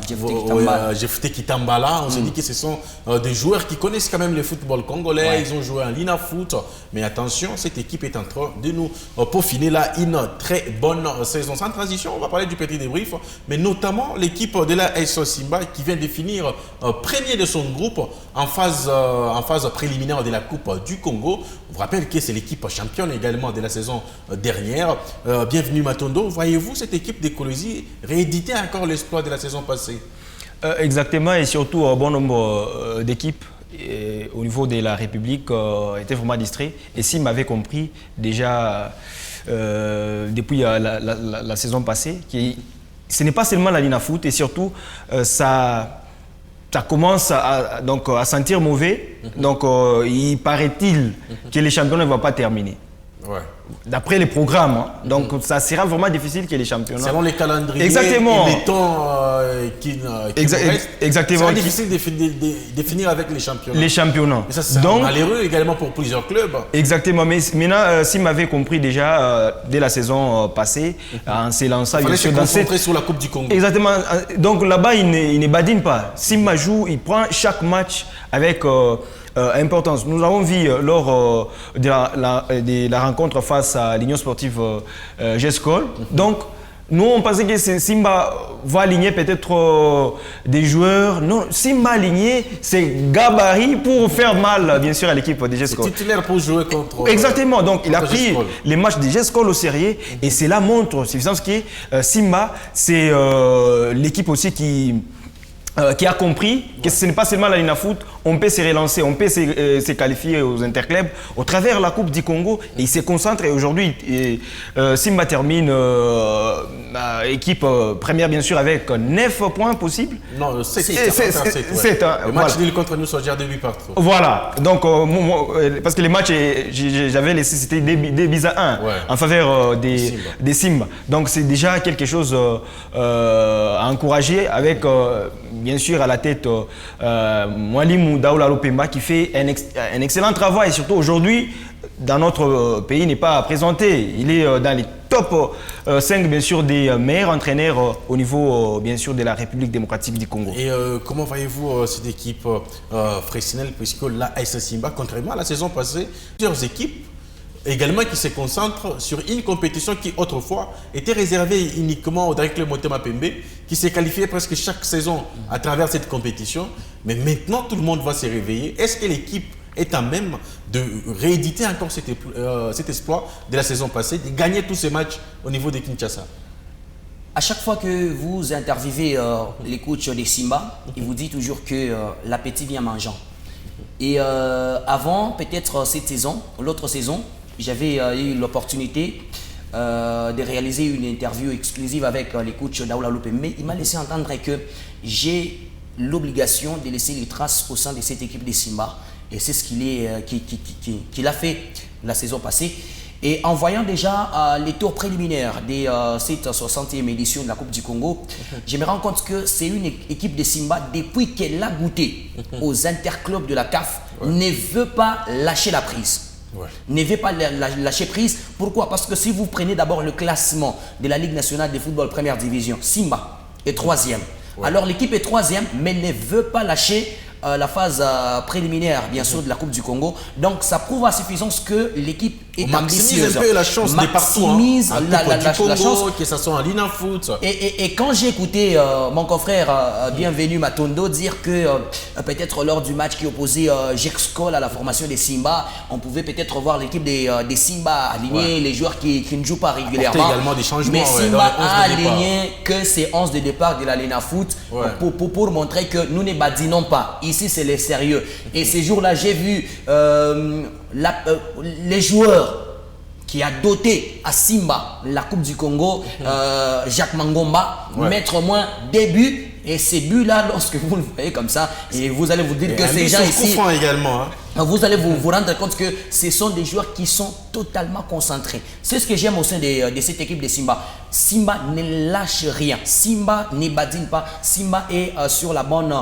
Jefte Kitambala. On se dit que ce sont des joueurs qui connaissent quand même le football congolais. Ils ont joué en Lina Foot. Mais attention, cette équipe est en train de nous peaufiner là une très bonne saison. Sans transition, on va parler du petit débrief, mais notamment l'équipe de la SO Simba qui vient de finir premier de son groupe en phase préliminaire de la Coupe du Congo. On vous rappelle que c'est l'équipe championne également de la saison dernière. Bienvenue Matondo. Voyez-vous cette équipe de Colosi rééditer encore l'exploit de la saison passée? Exactement, et surtout un bon nombre d'équipes au niveau de la République étaient vraiment distraits. Et s'ils m'avaient compris déjà depuis la saison passée, ce n'est pas seulement la Lina Foot, et surtout ça ça commence donc, à sentir mauvais. Donc, il paraît-il que les championnats ne vont pas terminer. Ouais. D'après les programmes. Hein. Donc, ça sera vraiment difficile que les championnats... Selon les calendriers exactement. et les temps qui restent, exactement. c'est difficile de finir avec les championnats. Les championnats. Et ça, c'est malheureux également pour plusieurs clubs. Exactement. Mais maintenant, s'il m'avait compris déjà dès la saison passée, en s'élançant... Il fallait se concentrer sur la Coupe du Congo. Exactement. Donc là-bas, il ne badine pas. Simba joue, il prend chaque match avec... importance. Nous avons vu lors de la rencontre face à l'Union sportive GESCOL. Donc, nous, on pensait que Simba va aligner peut-être des joueurs. Non, Simba aligné, c'est gabarit pour faire mal, bien sûr, à l'équipe de GESCOL. C'est titulaire pour jouer contre... Exactement. Donc, il a pris les matchs de GESCOL au sérieux et cela montre suffisance que Simba, c'est l'équipe aussi qui a compris que ce n'est pas seulement la Lina Foot, on peut se relancer, on peut se qualifier aux interclubs au travers de la Coupe du Congo et il se concentre. Et aujourd'hui, Simba termine équipe première bien sûr avec 9 points possibles. Non, 7. 7. Le match nul contre nous, ça gère 2 buts partout. Voilà, donc parce que les matchs, j'avais laissé, c'était 2 buts à 1 en faveur des Simba. Donc c'est déjà quelque chose à encourager avec bien sûr à la tête Mwalimou Daoula Lopemba qui fait un excellent travail et surtout aujourd'hui dans notre pays n'est pas présenté. Il est dans les top 5 bien sûr des meilleurs entraîneurs au niveau bien sûr de la République démocratique du Congo. Et comment voyez-vous cette équipe Freycinet, puisque la AS Simba, contrairement à la saison passée, plusieurs équipes également qui se concentrent sur une compétition qui autrefois était réservée uniquement au Daring Club Motema Pembe, qui s'est qualifié presque chaque saison à travers cette compétition. Mais maintenant, tout le monde va se réveiller. Est-ce que l'équipe est à même de rééditer encore cet exploit de la saison passée, de gagner tous ces matchs au niveau de Kinshasa? À chaque fois que vous interviewez les coachs des Simba, ils vous disent toujours que l'appétit vient mangeant. Et avant, peut-être cette saison, l'autre saison, j'avais eu l'opportunité de réaliser une interview exclusive avec les coachs Daoula Lopemba. Il m'a laissé entendre que j'ai l'obligation de laisser les traces au sein de cette équipe des Simba. Et c'est ce qu'il a fait la saison passée. Et en voyant déjà les tours préliminaires de cette 60e édition de la Coupe du Congo, je me rends compte que c'est une équipe de Simba, depuis qu'elle a goûté aux interclubs de la CAF, ne veut pas lâcher la prise. Ne veut pas lâcher prise. Pourquoi? Parce que si vous prenez d'abord le classement de la Ligue nationale de football première division, Simba est 3e. Alors l'équipe est 3e, mais ne veut pas lâcher la phase préliminaire, bien sûr, de la Coupe du Congo. Donc, ça prouve à suffisance que l'équipe est ambitieuse. Maximise un peu la chance de partout. Maximise la chance. Que ce soit en Lina Foot. Et quand j'ai écouté mon confrère Bienvenu Matondo dire que peut-être lors du match qui opposait GESCOL à la formation des Simba, on pouvait peut-être voir l'équipe des Simba aligner les joueurs qui ne jouent pas régulièrement. Également des changements, mais Simba a aligné que ses 11 de départ de la Lina Foot pour montrer que nous ne badinons pas. Ici, c'est les sérieux. Et ces jours-là, j'ai vu les joueurs qui a doté à Simba la Coupe du Congo, Jacques Mangomba, mettre au moins des buts. Et ces buts-là, lorsque vous le voyez comme ça, et vous allez vous dire que ces gens ici, également, vous allez vous rendre compte que ce sont des joueurs qui sont totalement concentrés. C'est ce que j'aime au sein de cette équipe de Simba. Simba ne lâche rien. Simba ne badine pas. Simba est sur la bonne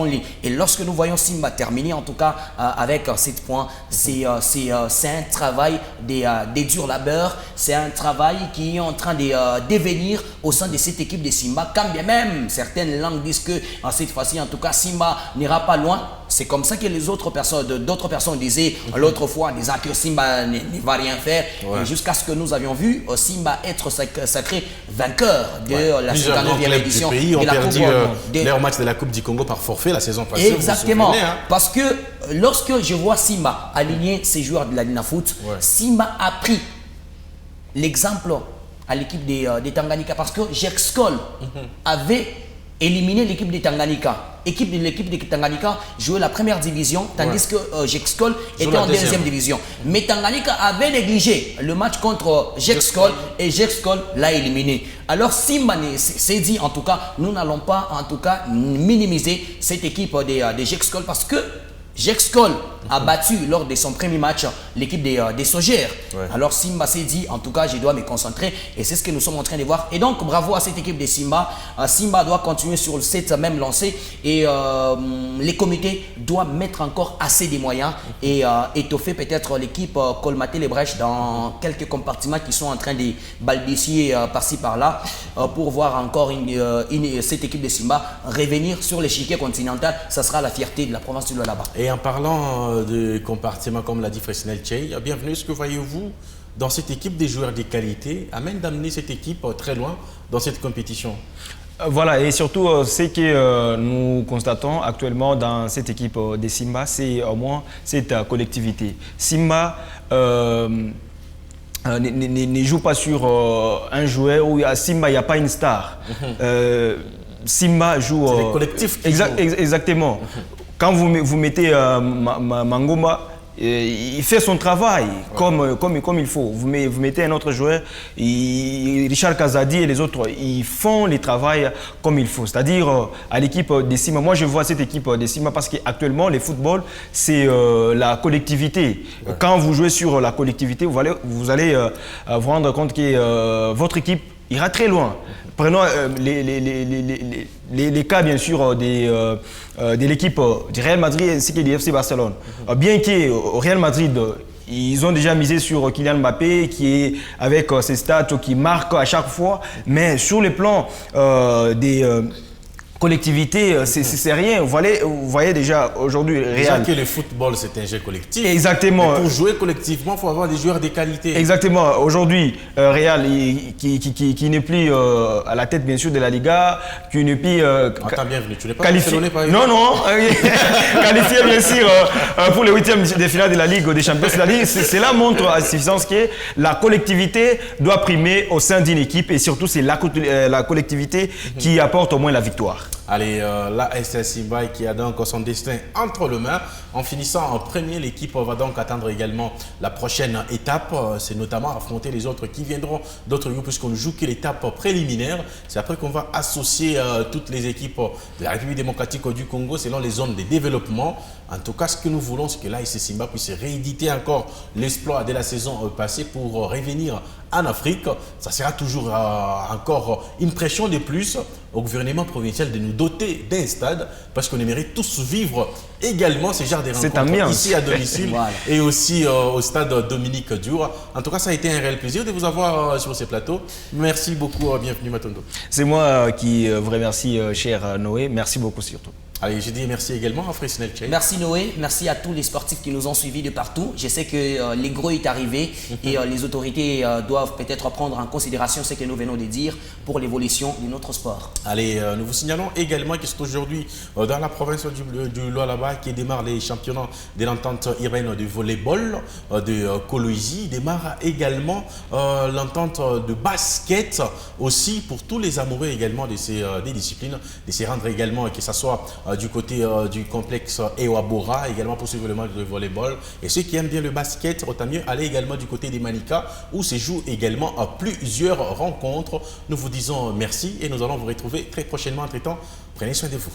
ligne. Et lorsque nous voyons Simba terminer, en tout cas avec 7 points, c'est un travail des durs labeurs. C'est un travail qui est en train de devenir au sein de cette équipe de Simba. Quand bien même certaines langues disent que cette fois-ci, en tout cas, Simba n'ira pas loin. C'est comme ça que d'autres personnes disaient l'autre fois, disant que Simba ne va rien faire. Jusqu'à ce que nous avions vu Simba être sacré vainqueur de la 59e édition de la Coupe du Congo. Leur match de la Coupe du Congo par forfait la saison passée. Exactement. Parce que lorsque je vois Simba aligner ses joueurs de la Lina Foot, Simba a pris l'exemple à l'équipe des Tanganyika. Parce que GESCOL avait éliminé l'équipe de Tanganyika. L'équipe de Tanganyika jouait la première division, tandis que Gexcol était en deuxième division. Mais Tanganyika avait négligé le match contre Gexcol et Gexcol l'a éliminé. Alors Simba s'est dit, en tout cas, nous n'allons pas en tout cas minimiser cette équipe de Gexcol parce que Gexcol a battu lors de son premier match l'équipe des Sogères. Ouais. Alors Simba s'est dit, en tout cas, je dois me concentrer et c'est ce que nous sommes en train de voir. Et donc, bravo à cette équipe de Simba. Simba doit continuer sur cette même lancée et les comités doivent mettre encore assez de moyens et étoffer peut-être l'équipe, colmater les brèches dans quelques compartiments qui sont en train de balbutier par-ci par-là pour voir encore cette équipe de Simba revenir sur l'échiquier continental. Ça sera la fierté de la province du Lualaba. Et en parlant de compartiments, comme l'a dit Fresnel Tchei, bienvenue. Ce que voyez-vous dans cette équipe des joueurs de qualité amène d'amener cette équipe très loin dans cette compétition? Voilà, et surtout, ce que nous constatons actuellement dans cette équipe de Simba, c'est au moins cette collectivité. Simba ne joue pas sur un joueur où à Simba, il n'y a pas une star. Simba joue... C'est les collectifs qui jouent. Exactement. Quand vous mettez Mangoma, il fait son travail comme il faut. Vous mettez un autre joueur, Richard Kazadi et les autres, ils font le travail comme il faut. C'est-à-dire à l'équipe de Simba. Moi, je vois cette équipe de Simba parce qu'actuellement, le football, c'est la collectivité. Ouais. Quand vous jouez sur la collectivité, vous allez vous rendre compte que votre équipe ira très loin. Prenons les cas, bien sûr, de l'équipe du Real Madrid ainsi que du FC Barcelone. Bien qu'au Real Madrid, ils ont déjà misé sur Kylian Mbappé, qui est avec ses stats, qui marque à chaque fois. Mais sur le plan des collectivité, c'est rien. Vous voyez déjà aujourd'hui Real. Déjà que le football, c'est un jeu collectif. Exactement. Mais pour jouer collectivement, il faut avoir des joueurs de qualité. Exactement. Aujourd'hui, Real, qui n'est plus à la tête, bien sûr, de la Liga, qui n'est plus bienvenue. Tu n'es pas qualifié. Non, non. Qualifié, bien sûr, pour les huitièmes de finale de la Ligue des Champions. Cela montre à suffisance que la collectivité doit primer au sein d'une équipe et surtout, c'est la collectivité qui apporte au moins la victoire. Allez, la SS Simba qui a donc son destin entre les mains. En finissant en premier, l'équipe va donc attendre également la prochaine étape. C'est notamment affronter les autres qui viendront d'autres groupes puisqu'on ne joue que l'étape préliminaire. C'est après qu'on va associer toutes les équipes de la République démocratique du Congo selon les zones de développement. En tout cas, ce que nous voulons, c'est que la SS Simba puisse rééditer encore l'exploit de la saison passée pour revenir en Afrique. Ça sera toujours encore une pression de plus au gouvernement provincial de nous doter d'un stade parce qu'on aimerait tous vivre également ces genres de rencontres ici à domicile voilà. Et aussi au stade Dominique Dioura. En tout cas, ça a été un réel plaisir de vous avoir sur ces plateaux. Merci beaucoup. Bienvenue Matondo. C'est moi qui vous remercie, cher Noé. Merci beaucoup surtout. Allez, je dis merci également à Fresnel Tchei. Merci Noé, merci à tous les sportifs qui nous ont suivis de partout. Je sais que les gros est arrivé et les autorités doivent peut-être prendre en considération ce que nous venons de dire pour l'évolution de notre sport. Allez, nous vous signalons également que c'est aujourd'hui dans la province du Lualaba qui démarre les championnats de l'entente urbaine de volleyball de Kolwezi. Démarre également l'entente de basket aussi pour tous les amoureux également de ces des disciplines, de se rendre également que ce soit du côté du complexe Ewabora, également pour suivre le match de volleyball. Et ceux qui aiment bien le basket, autant mieux aller également du côté des Manika où se jouent également plusieurs rencontres. Nous vous disons merci et nous allons vous retrouver très prochainement. Entre temps, prenez soin de vous.